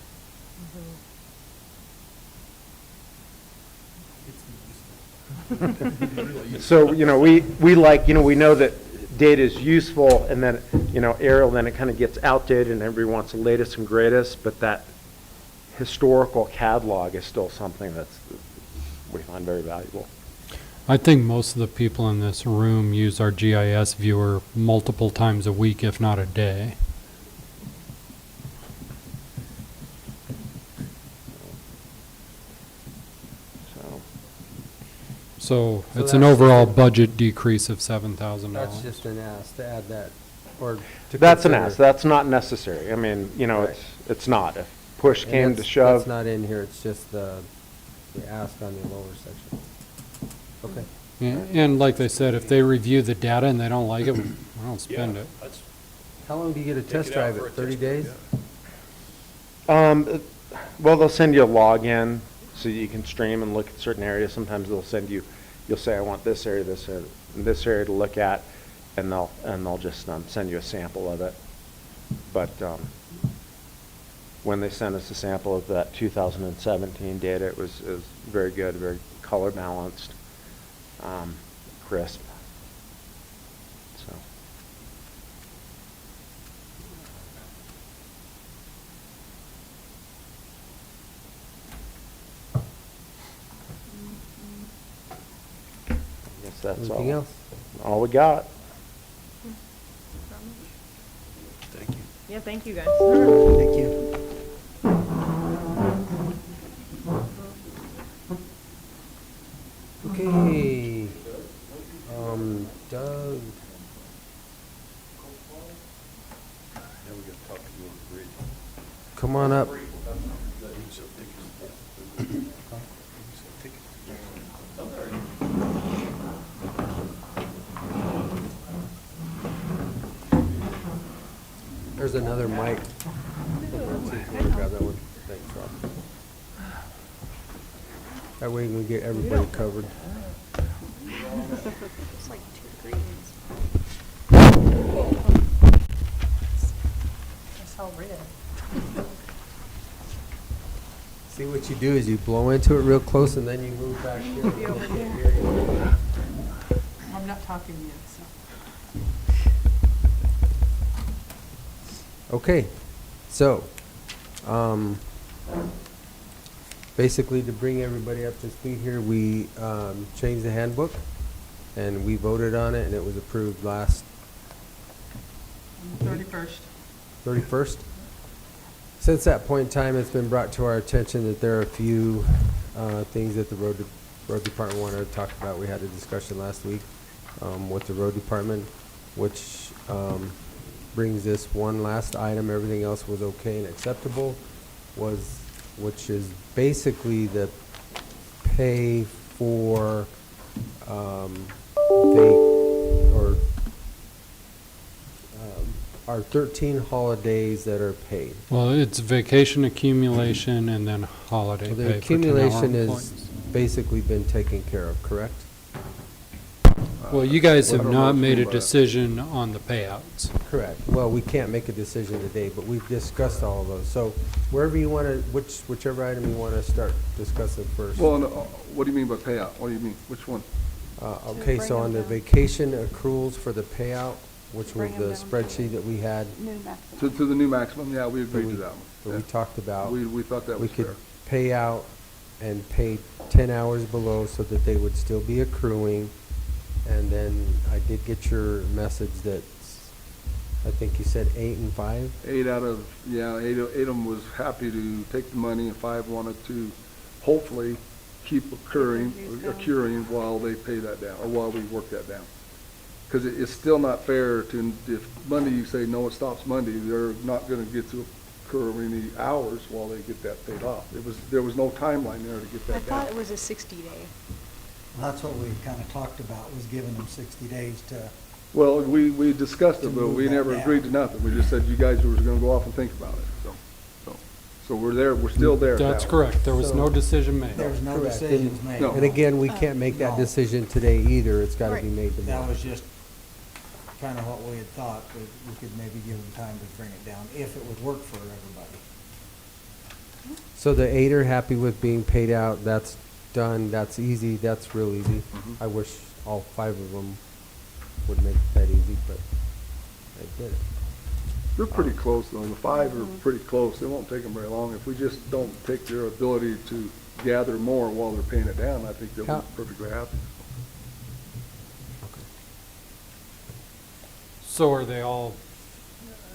So we know that data is useful, and then aerial, then it kind of gets outdated and everybody wants the latest and greatest, but that historical catalog is still something we find very valuable. I think most of the people in this room use our GIS viewer multiple times a week, if not a day. So So it's an that's overall just budget decrease of $7,000. That's just an ask to add that, or to That's an consider. ask, that's not necessary. I mean, you know, Right. it's not. If push And came to that's shove, not in here, it's just the ask on the lower section. Okay. And like they said, if they review the data and they don't like it, we don't spend Yeah, it. that's- How long do you get a take test it out drive for it, a 30 test drive, days? yeah. well, they'll send you a login so you can stream and look at certain areas. Sometimes they'll send you, you'll say, I want this area, and this area to look at, and they'll just send you a sample of it. But when they sent us a sample of that 2017 data, it was very good, very color balanced, crisp. So. I guess that's all. Anything else? All we got. Thank you. Yeah, thank you guys. Thank you. Okay. Doug, Now we gotta talk to you on the bridge. come on up. There's another mic. Grab that one. Thanks, Rob. That way we can get everybody covered. It's like 2 degrees. That's all red. See, what you do is you blow into it real close and then you move back here. I'm not talking yet, so. Okay, so, basically to bring everybody up to speed here, we, changed the handbook and we voted on it and it was approved last 31st. 31st. Since that point in time, it's been brought to our attention that there are a few, things that the road department wanted to talk about. We had a discussion last week, with the road department, which, brings this one last item. Everything else was okay and acceptable, which is basically the pay for, our 13 holidays that are paid. Well, it's vacation accumulation and then holiday So pay the for 10-hour accumulation has employees. basically been taken care of, correct? Well, you guys I have don't know not what you made a mean by that. decision on the payouts. Correct. Well, we can't make a decision today, but we've discussed all of those. So wherever you want to, whichever item you want to start discussing first. Well, no, what do you mean by payout? What do you mean? Which one? Okay, so on the vacation accruals for the payout, which was Bring 'em the down to spreadsheet that we had, New maximum. To the new maximum, yeah, we that agreed we, to that that one. we talked about. We thought that We was could fair. pay out and pay 10 hours below so that they would still be accruing. And then I did get your message that, I think you said 8 and 5? Eight of them was happy to take the money and 5 wanted to hopefully keep accruing while they pay that down, or while we work that down. Because it's still not fair to, if Monday you say, no, it stops Monday, they're not gonna get to accrue any hours while they get that paid off. There was no timeline there to get I that thought down. it was a 60-day. Well, that's what we kind of talked about, was giving them 60 days to, Well, we discussed To it, but move we that never down. agreed to nothing. We just said you guys were gonna go off and think about it, so we're there, we're still there. at That's that one. correct. There was no decision made. there was no Correct. decisions made. No. And again, we can't make that No. decision today either. It's got to be Right. made That tomorrow. was just kind of what we had thought, that we could maybe give them time to bring it down, if it would work for everybody. So the 8 are happy with being paid out. That's done. That's easy. That's real easy. I wish all 5 of them would make that easy, but they did it. They're pretty close, though. The 5 are pretty close. It won't take them very long. If we just don't take their ability to gather more while they're paying it down, I think they'll How- be perfectly happy. So are they all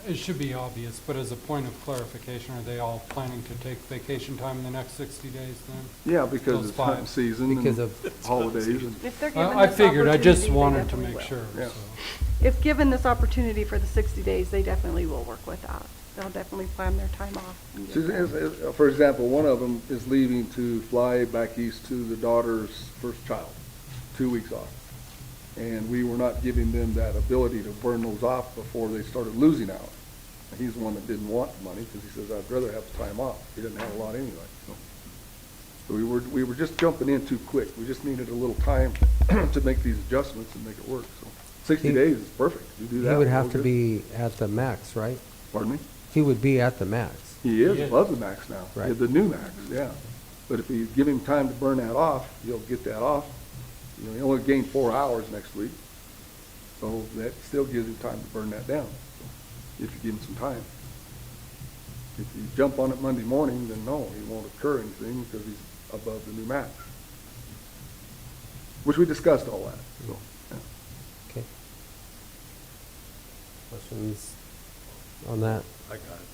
It should be obvious, but as a point of clarification, are they all planning to take vacation time in the next 60 days then? Yeah, because Those it's hunting five. season Because and of- holidays and. If they're given I this figured, I just opportunity, they wanted to definitely make will. sure, Yeah. so. If given this opportunity for the 60 days, they definitely will work with that. They'll definitely plan their time off. and get that. For example, one of them is leaving to fly back east to the daughter's first child, 2 weeks off. And we were not giving them that ability to burn those off before they started losing out. And he's the one that didn't want the money, because he says, I'd rather have the time off. He didn't have a lot anyway, so we were just jumping in too quick. We just needed a little time to make these adjustments and make it work, so 60 days is perfect. You do that. He would have we're to good. be at the max, right? Pardon me? He would be at the max. He is above the max now. Right. The new max, yeah. But if you give him time to burn that off, he'll get that off. You know, he only gained 4 hours next week. So that still gives him time to burn that down, if you give him some time. If you jump on it Monday morning, then no, he won't occur anything because he's above the new max. Which we discussed all that, so, yeah. Okay. Questions on that? I got it.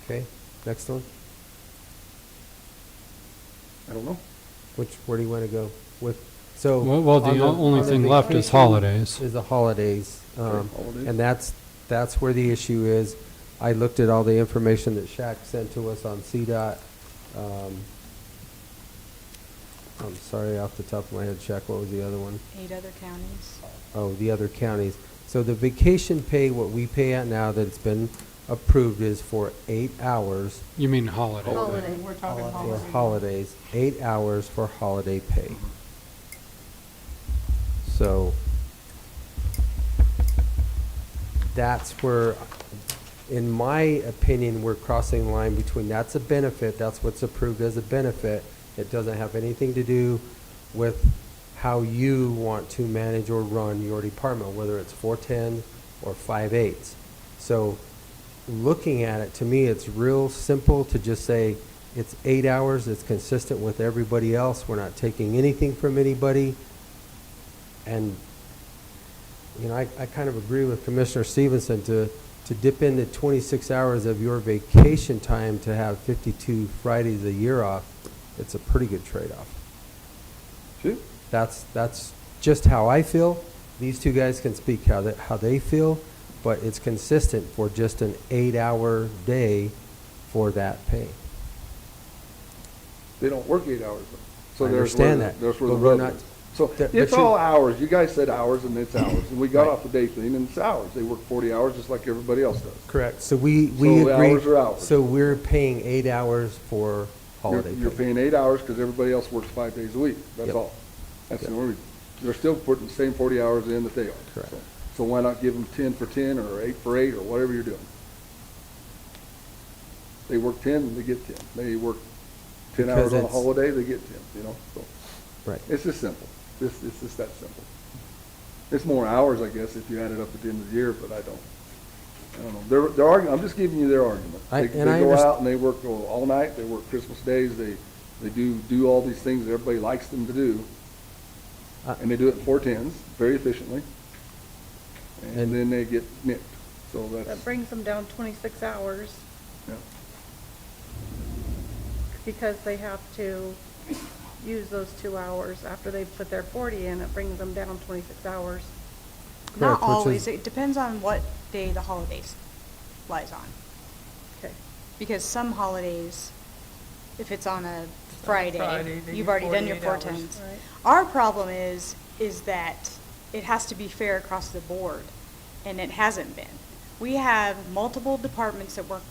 Okay, next one. I don't know. Where do you want to go with? So. Well, the on only on the thing left is vacation holidays. Is the holidays. Holidays. And that's where the issue is. I looked at all the information that Shaq sent to us on CDOT. I'm sorry, off the top of my head, Shaq, what was the other one? 8 other counties. Oh, the other counties. So the vacation pay, what we pay at now that it's been approved is for 8 hours You mean holiday? Holiday, we're talking for holiday. holidays, 8 hours for holiday pay. So that's where, in my opinion, we're crossing the line between that's a benefit, that's what's approved as a benefit. It doesn't have anything to do with how you want to manage or run your department, whether it's 410 or 5/8. So looking at it, to me, it's real simple to just say it's 8 hours, it's consistent with everybody else, we're not taking anything from anybody. And, you know, I kind of agree with Commissioner Stevenson to dip into 26 hours of your vacation time to have 52 Fridays a year off. It's a pretty good trade-off. See? That's just how I feel. These two guys can speak how they feel, but it's consistent for just an 8-hour day for that pay. They don't work 8 hours though. So I there's where understand the- that, There's where but the we're rub not- is. So But it's you- all hours. You guys said hours and it's hours. And we got Right. off the day thing and it's hours. They work 40 hours just like everybody else does. Correct. So we So the agreed. hours are hours. So we're paying 8 hours for holiday You're pay. paying 8 hours because everybody else works 5 days a week. That's Yep. all. That's the Yep. only reason. They're still putting the same 40 hours in that they are. Correct. So why not give them 10 for 10 or 8 for 8 or whatever you're doing? They work 10, they get 10. They work 10 Because hours on a it's- holiday, they get 10, you know? So Right. it's just simple. It's just that simple. It's more hours, I guess, if you add it up at the end of the year, but I don't know. Their argument, I'm just giving you their argument. I They go underst- out and they work all night, they work Christmas days, they do all these things that everybody likes them to do. And they do it in 4/10s, very efficiently. And And- then they get nicked. So That that's, brings them down 26 hours yeah. because they have to use those 2 hours after they put their 40 in. It brings them down 26 hours. Correct, Not which is- always. It depends on what day the holidays lies on. Okay. Because some holidays, if it's on a Friday, Friday, they you've get already done your 48 hours. 4/10s. Right. Our problem is that it has to be fair across the board, and it hasn't been. We have multiple departments that work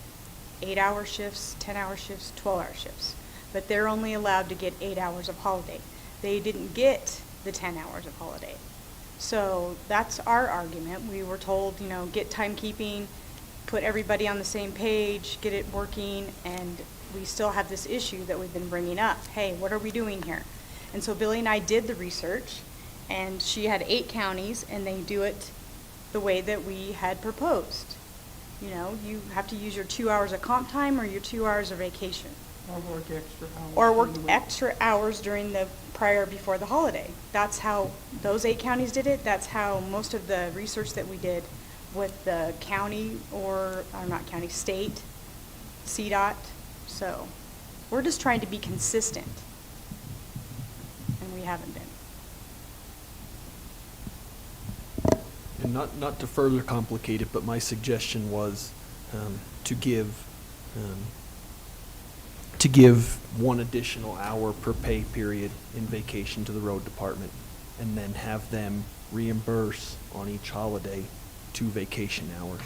8-hour shifts, 10-hour shifts, 12-hour shifts, but they're only allowed to get 8 hours of holiday. They didn't get the 10 hours of holiday. So that's our argument. We were told, get timekeeping, put everybody on the same page, get it working, and we still have this issue that we've been bringing up. Hey, what are we doing here? And so Billy and I did the research, and she had 8 counties, and they do it the way that we had proposed. You have to use your 2 hours of comp time or your 2 hours of vacation. Or work extra hours. or work during the week. extra hours during the prior before the holiday. That's how those 8 counties did it. That's how most of the research that we did with the county or not county, state, CDOT. So we're just trying to be consistent, and we haven't been. And not to further complicate it, but my suggestion was to give 1 additional hour per pay period in vacation to the road department, and then have them reimburse on each holiday 2 vacation hours.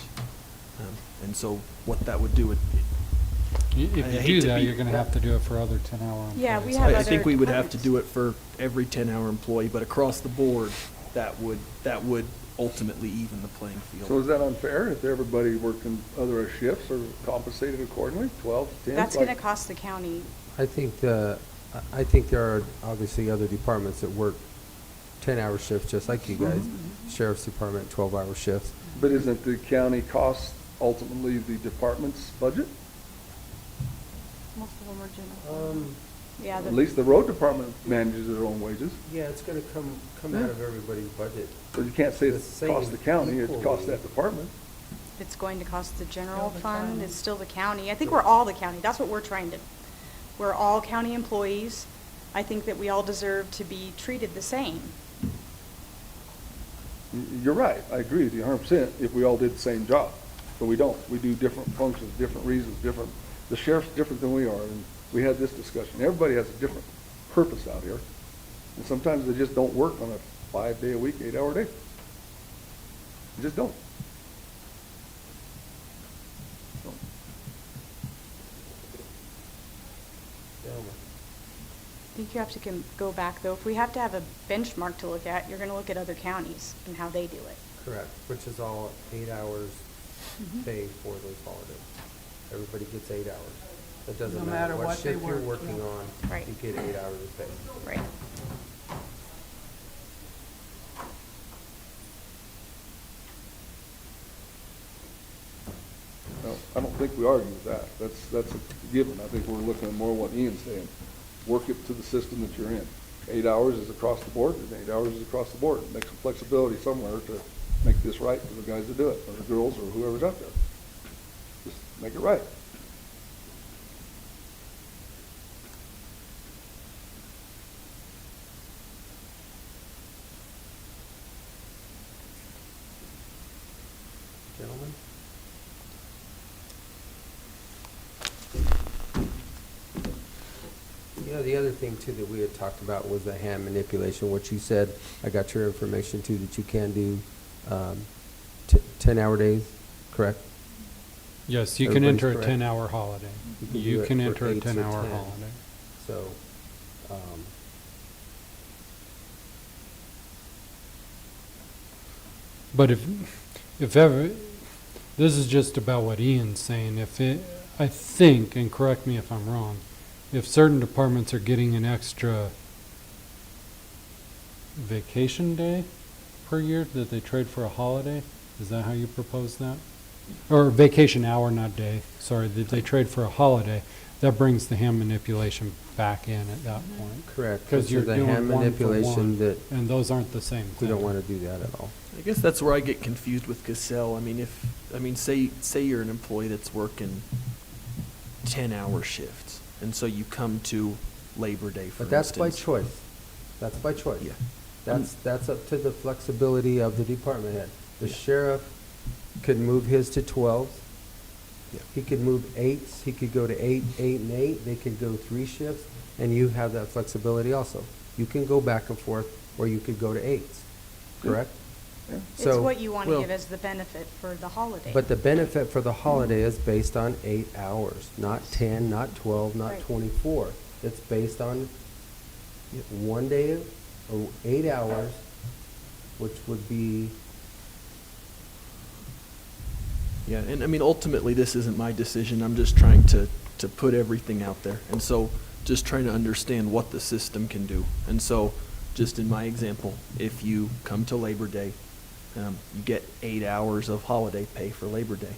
And so what that would do, If I you hate do to that, be- you're gonna have to do it for other 10-hour employees. Yeah, we have I other think we would have to departments. do it for every 10-hour employee, but across the board, that would ultimately even the playing field. So is that unfair if everybody working other shifts are compensated accordingly, 12, 10? That's going to cost the county. I think there are obviously other departments that work 10-hour shifts, just like you guys. Sheriff's Department, 12-hour shifts. But isn't the county cost ultimately the department's budget? Most of them are general. Yeah. At least the road department manages their own wages. Yeah, it's gonna come out of everybody's budget. So you can't say The it costs the same county, it costs equally. that department. It's going to cost the general Still the fund, county. it's still the county. I think we're all the county, that's what we're trying to, we're all county employees. I think that we all deserve to be treated the same. You're right, I agree with you 100% if we all did the same job, but we don't. We do different functions, different reasons, the sheriff's different than we are, and we had this discussion. Everybody has a different purpose out here, and sometimes they just don't work on a 5-day-a-week, 8-hour day. They just don't. So, I think you have to go back, though. If we have to have a benchmark to look at, you're going to look at other counties and how they do it. Correct, which is all 8 hours Mhm. pay for those holidays. Everybody gets 8 hours. It doesn't No matter matter what what they shift you're work, working yeah. on, Right. you get 8 hours of pay. Right. no, I don't think we argue with that. That's a given. I think we're looking at more what Ian's saying. Work it to the system that you're in. 8 hours is across the board, and 8 hours is across the board. Make some flexibility somewhere to make this right for the guys that do it, or the girls, or whoever's out there. Just make it right. Gentlemen? You know, the other thing too that we had talked about was the hand manipulation, what you said, I got your information too, that you can do 10-hour days, correct? Yes, you can Everybody's enter a correct? 10-hour holiday. do You it can for enter a 8 to 10-hour 10. holiday. So, But if ever, this is just about what Ian's saying, I think, and correct me if I'm wrong, if certain departments are getting an extra vacation day per year that they trade for a holiday, is that how you propose that? Or vacation hour, not day, sorry, that they trade for a holiday, that brings the hand manipulation back in at that point. correct. Because which you're is the doing hand one for manipulation one, that and those aren't the same we don't thing. want to do that at all. I guess that's where I get confused with Cassell. I mean, say you're an employee that's working 10-hour shifts, and so you come to Labor Day, for But that's by instance. choice. That's by choice. Yeah. That's up to the flexibility of the department head. The sheriff could move his to 12. Yeah. He could move 8s. He could go to 8, 8, and 8. They could go 3 shifts, and you have that flexibility also. You can go back and forth, or you could go to 8s. Correct? Yeah. It's what you want to give as the benefit for the holiday. But the benefit for the holiday is based on 8 hours, not 10, not 12, not Right. 24. It's based on 1 day or 8 hours, which would be, Yeah, and I mean, ultimately, this isn't my decision. I'm just trying to put everything out there. And so just trying to understand what the system can do. And so just in my example, if you come to Labor Day, you get 8 hours of holiday pay for Labor Day.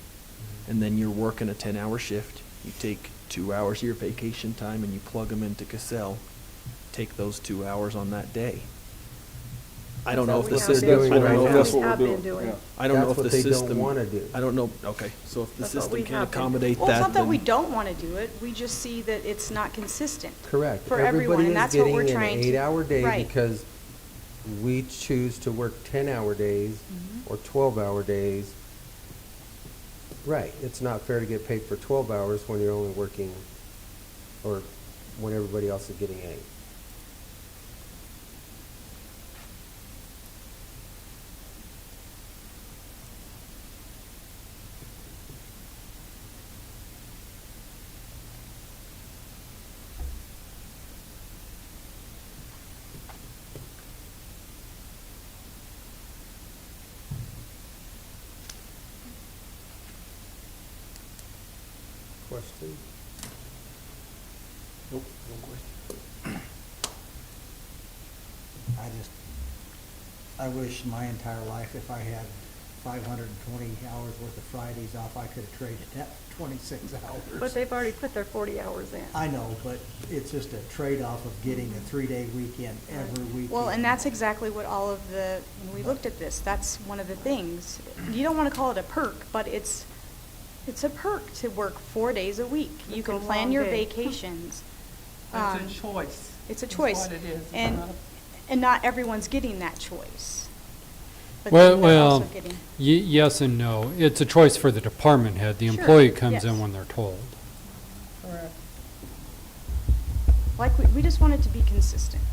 And then you're working a 10-hour shift. You take 2 hours of your vacation time and you plug them into Cassell, take those 2 hours on that day. I don't know if the That's what we system, have I don't been- know that's if, what we have been doing. I don't know if That's the what they don't system. wanna do. I don't know, okay, so if the That's what system we can have been accommodate Well, it's that, not that we then, don't want to do it, we just see that it's not consistent. Correct. For everyone, and that's what we're Everybody trying is to. getting an 8-hour day Right. because we choose to work 10-hour days Mm-hmm. or 12-hour days. Right, it's not fair to get paid for 12 hours when you're only working, or when everybody else is getting 8. Question? Nope, no question. I wish my entire life, if I had 520 hours worth of Fridays off, I could have traded that 26 hours. But they've already put their 40 hours in. I know, but it's just a trade-off of getting a 3-day weekend every weekend. Well, and that's exactly what all of the, when we looked at this, that's one of the things. You don't want to call it a perk, but it's a perk to work 4 days a week. You It's a can plan long your day. vacations. It's a choice. It's a It's choice. what it is. It's And, not and not everyone's getting that choice. But Well, then they're well, also getting- yes and no. It's a choice for the department head. The Sure, employee comes yes. in when they're told. Correct. Like, we just want it to be consistent.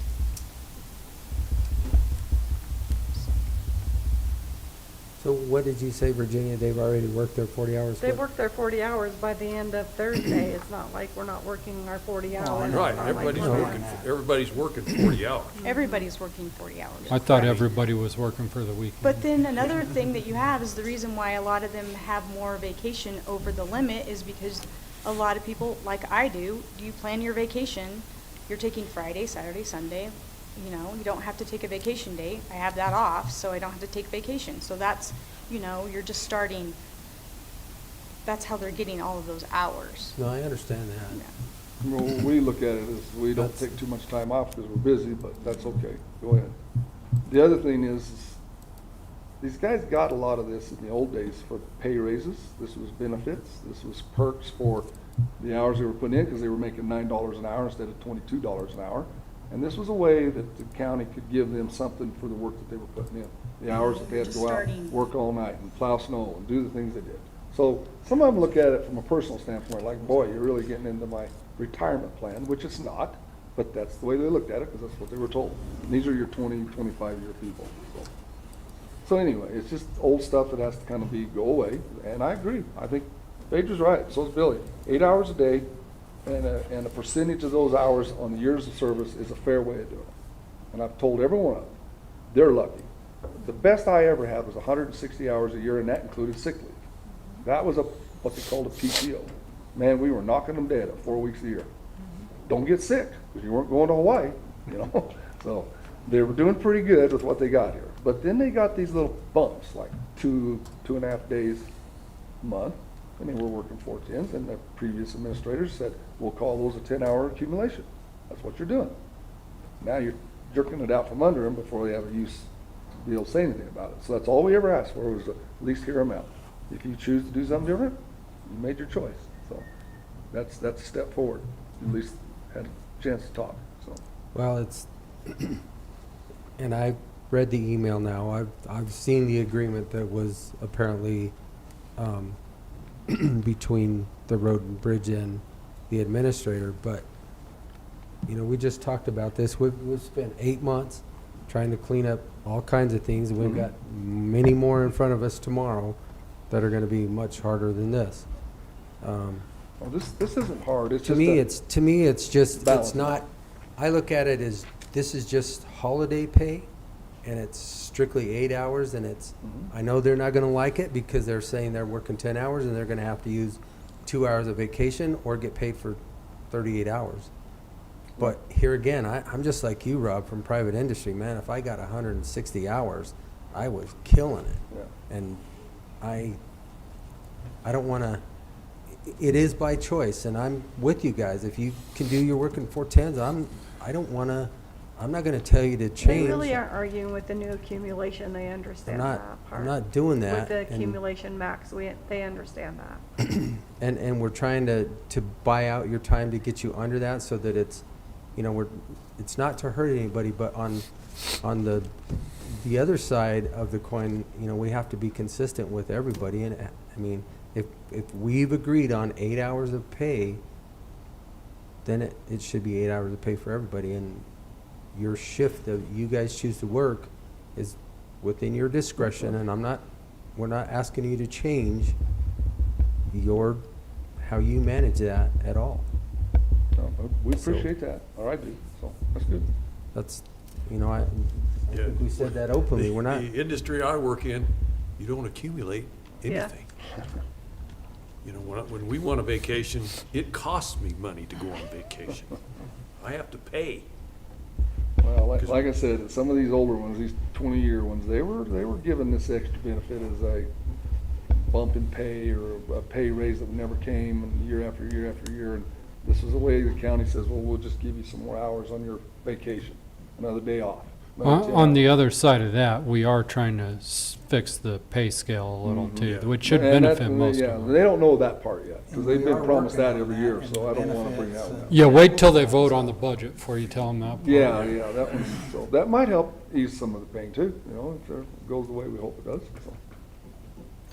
So what did you say, Virginia? They've already worked their 40 hours? They work their 40 hours by the end of Thursday. It's not like we're not working our 40 hours. I It's know. Right, not like everybody's we're working, not. everybody's working 40 hours. Everybody's working 40 hours. I thought everybody was working for the weekend. But then another thing that you have is the reason why a lot of them have more vacation over the limit is because a lot of people, like I do, you plan your vacation, you're taking Friday, Saturday, Sunday, you know, you don't have to take a vacation day. I have that off, so I don't have to take vacation. So that's, you know, you're just starting, that's how they're getting all of those hours. No, I understand that. Well, we look at it as we don't That's- take too much time off because we're busy, but that's okay. Go ahead. The other thing is these guys got a lot of this in the old days for pay raises. This was benefits. This was perks for the hours they were putting in because they were making $9 an hour instead of $22 an hour. And this was a way that the county could give them something for the work that they were putting in. The hours that they had to go out, Starting- work all night and plow snow and do the things they did. So some of them look at it from a personal standpoint, like, boy, you're really getting into my retirement plan, which it's not, but that's the way they looked at it because that's what they were told. And these are your 20, 25-year people. So anyway, it's just old stuff that has to kind of go away. And I agree. I think Phaedra's right. So is Billy. 8 hours a day and a percentage of those hours on the years of service is a fair way of doing it. And I've told every one of them, they're lucky. The best I ever had was 160 hours a year, and that included sick leave. That was what they called a PTO. Man, we were knocking them dead at 4 weeks a year. Don't get sick, because you weren't going to Hawaii, you know? So they were doing pretty good with what they got here. But then they got these little bumps, like 2.5 days a month. I mean, we're working 4 10s, and the previous administrators said, we'll call those a 10-hour accumulation. That's what you're doing. Now you're jerking it out from under them before they have a use to be able to say anything about it. So that's all we ever asked for was the least here amount. If you choose to do something different, you made your choice. So that's a step forward. At least had a chance to talk. So Well, it's, and I read the email now. I've seen the agreement that was apparently between the road and bridge and the administrator, but, you know, we just talked about this. We've spent 8 months trying to clean up all kinds of things, and we've got many more in front of us tomorrow that are gonna be much harder than this. well, this isn't hard. It's To just me, it's just, balance. it's not, I look at it as, this is just holiday pay, and it's strictly 8 hours, and it's, I know they're not gonna like it, because they're saying they're working 10 hours, and they're gonna have to use 2 hours of vacation, or get paid for 38 hours. But here again, I'm just like you, Rob, from private industry, man. If I got 160 hours, I was killing it. Yeah. And I don't wanna, it is by choice, and I'm with you guys. If you can do your work in 410s, I'm not gonna tell you to They change. really aren't arguing with the new accumulation, they understand that part. I'm not doing that. With the and- accumulation max, they understand that. And we're trying to buy out your time to get you under that so that it's, it's not to hurt anybody, but on the other side of the coin, we have to be consistent with everybody. And I mean, if we've agreed on 8 hours of pay, then it should be 8 hours of pay for everybody. And your shift that you guys choose to work is within your discretion, and we're not asking you to change how you manage that at all. No, but we appreciate that, all right, dude, so, that's good. That's, I think we said that openly, we're not. The industry I work in, you don't accumulate Yeah. anything. When we want a vacation, it costs me money to go on vacation. I have to pay. Well, like I said, some of these older ones, these 20-year ones, they were given this extra benefit as a bump in pay or a pay raise that never came, and year after year after year. And this is the way the county says, well, we'll just give you some more hours on your vacation, another day off. On the other side of that, we are trying to fix the pay scale a little too, which should benefit most of them. They don't know that part yet, because they've been promised that every year, so I don't want to bring that one up. Yeah, wait till they vote on the budget before you tell them that. part. Yeah, that one, so that might help ease some of the pain too, if it goes the way we hope it does, so.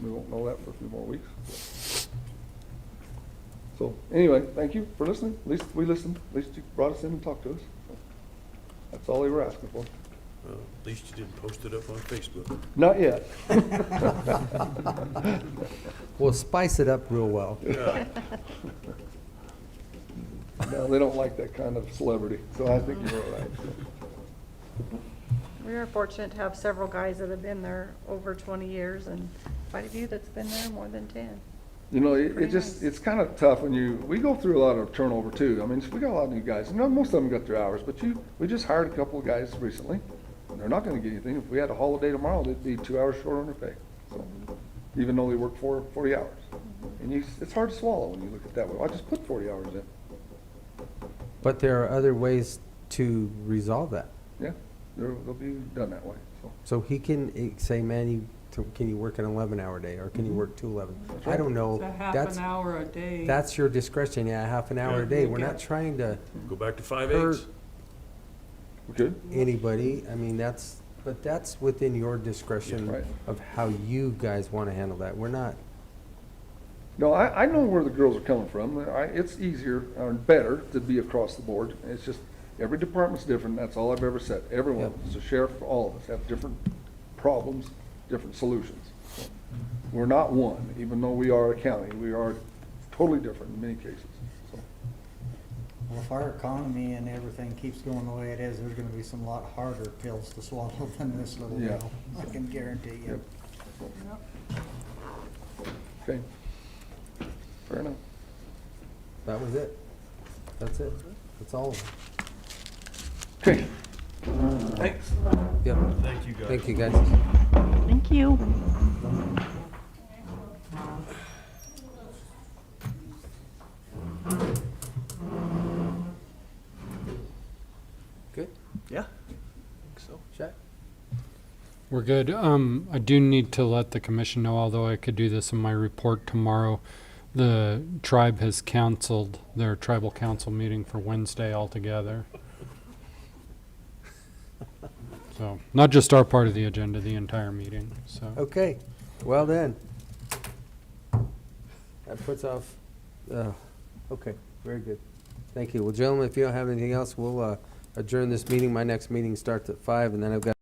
We won't know that for a few more weeks. So, anyway, thank you for listening. At least we listened. At least you brought us in and talked to us. So, that's all they were asking for. Well, at least you didn't post it up on Facebook. Not yet. We'll spice it up real well. Yeah. No, they don't like that kind of celebrity, so I think you're all right. We are fortunate to have several guys that have been there over 20 years and quite a few that's been there more than 10. It's kind of tough when we go through a lot of turnover too. I mean, we got a lot of new guys, and most of them got their hours, but we just hired a couple of guys recently, and they're not gonna get anything. If we had a holiday tomorrow, they'd be 2 hours short on their pay. So, even though they work 40 hours. And it's hard to swallow when you look at it that way. Well, I just put 40 hours in. But there are other ways to resolve that. Yeah, they'll be done that way, so. So he can say, man, can you work an 11-hour day, or can you work 2 11? I don't know. It's a half an hour a day. That's your discretion, half an hour a day. We're not trying to Go back to 5/8. hurt Good. anybody. I mean, that's within your discretion Right. of how you guys want to handle that. We're not. No, I know where the girls are coming from. It's easier or better to be across the board. It's just, every department's different. That's all I've ever said. Everyone, the sheriff, all of us have different problems, different solutions. We're not one, even though we are a county. We are totally different in many cases. So. Well, if our economy and everything keeps going the way it is, there's gonna be some lot harder pills to swallow than this little Yeah. deal. I can guarantee you. Yep. Okay. Fair enough. That was it. That's it. That's all of them. Okay. Thanks. Yep. Thank you, guys. Thank you, guys. Thank you. Good? Yeah. So, Jack? We're good. I do need to let the commission know, although I could do this in my report tomorrow. The tribe has canceled their tribal council meeting for Wednesday altogether. So, not just our part of the agenda, the entire meeting, so. Okay, well then. That puts off, okay, very good. Thank you. Well, gentlemen, if you don't have anything else, we'll adjourn this meeting. My next meeting starts at 5, and then I've got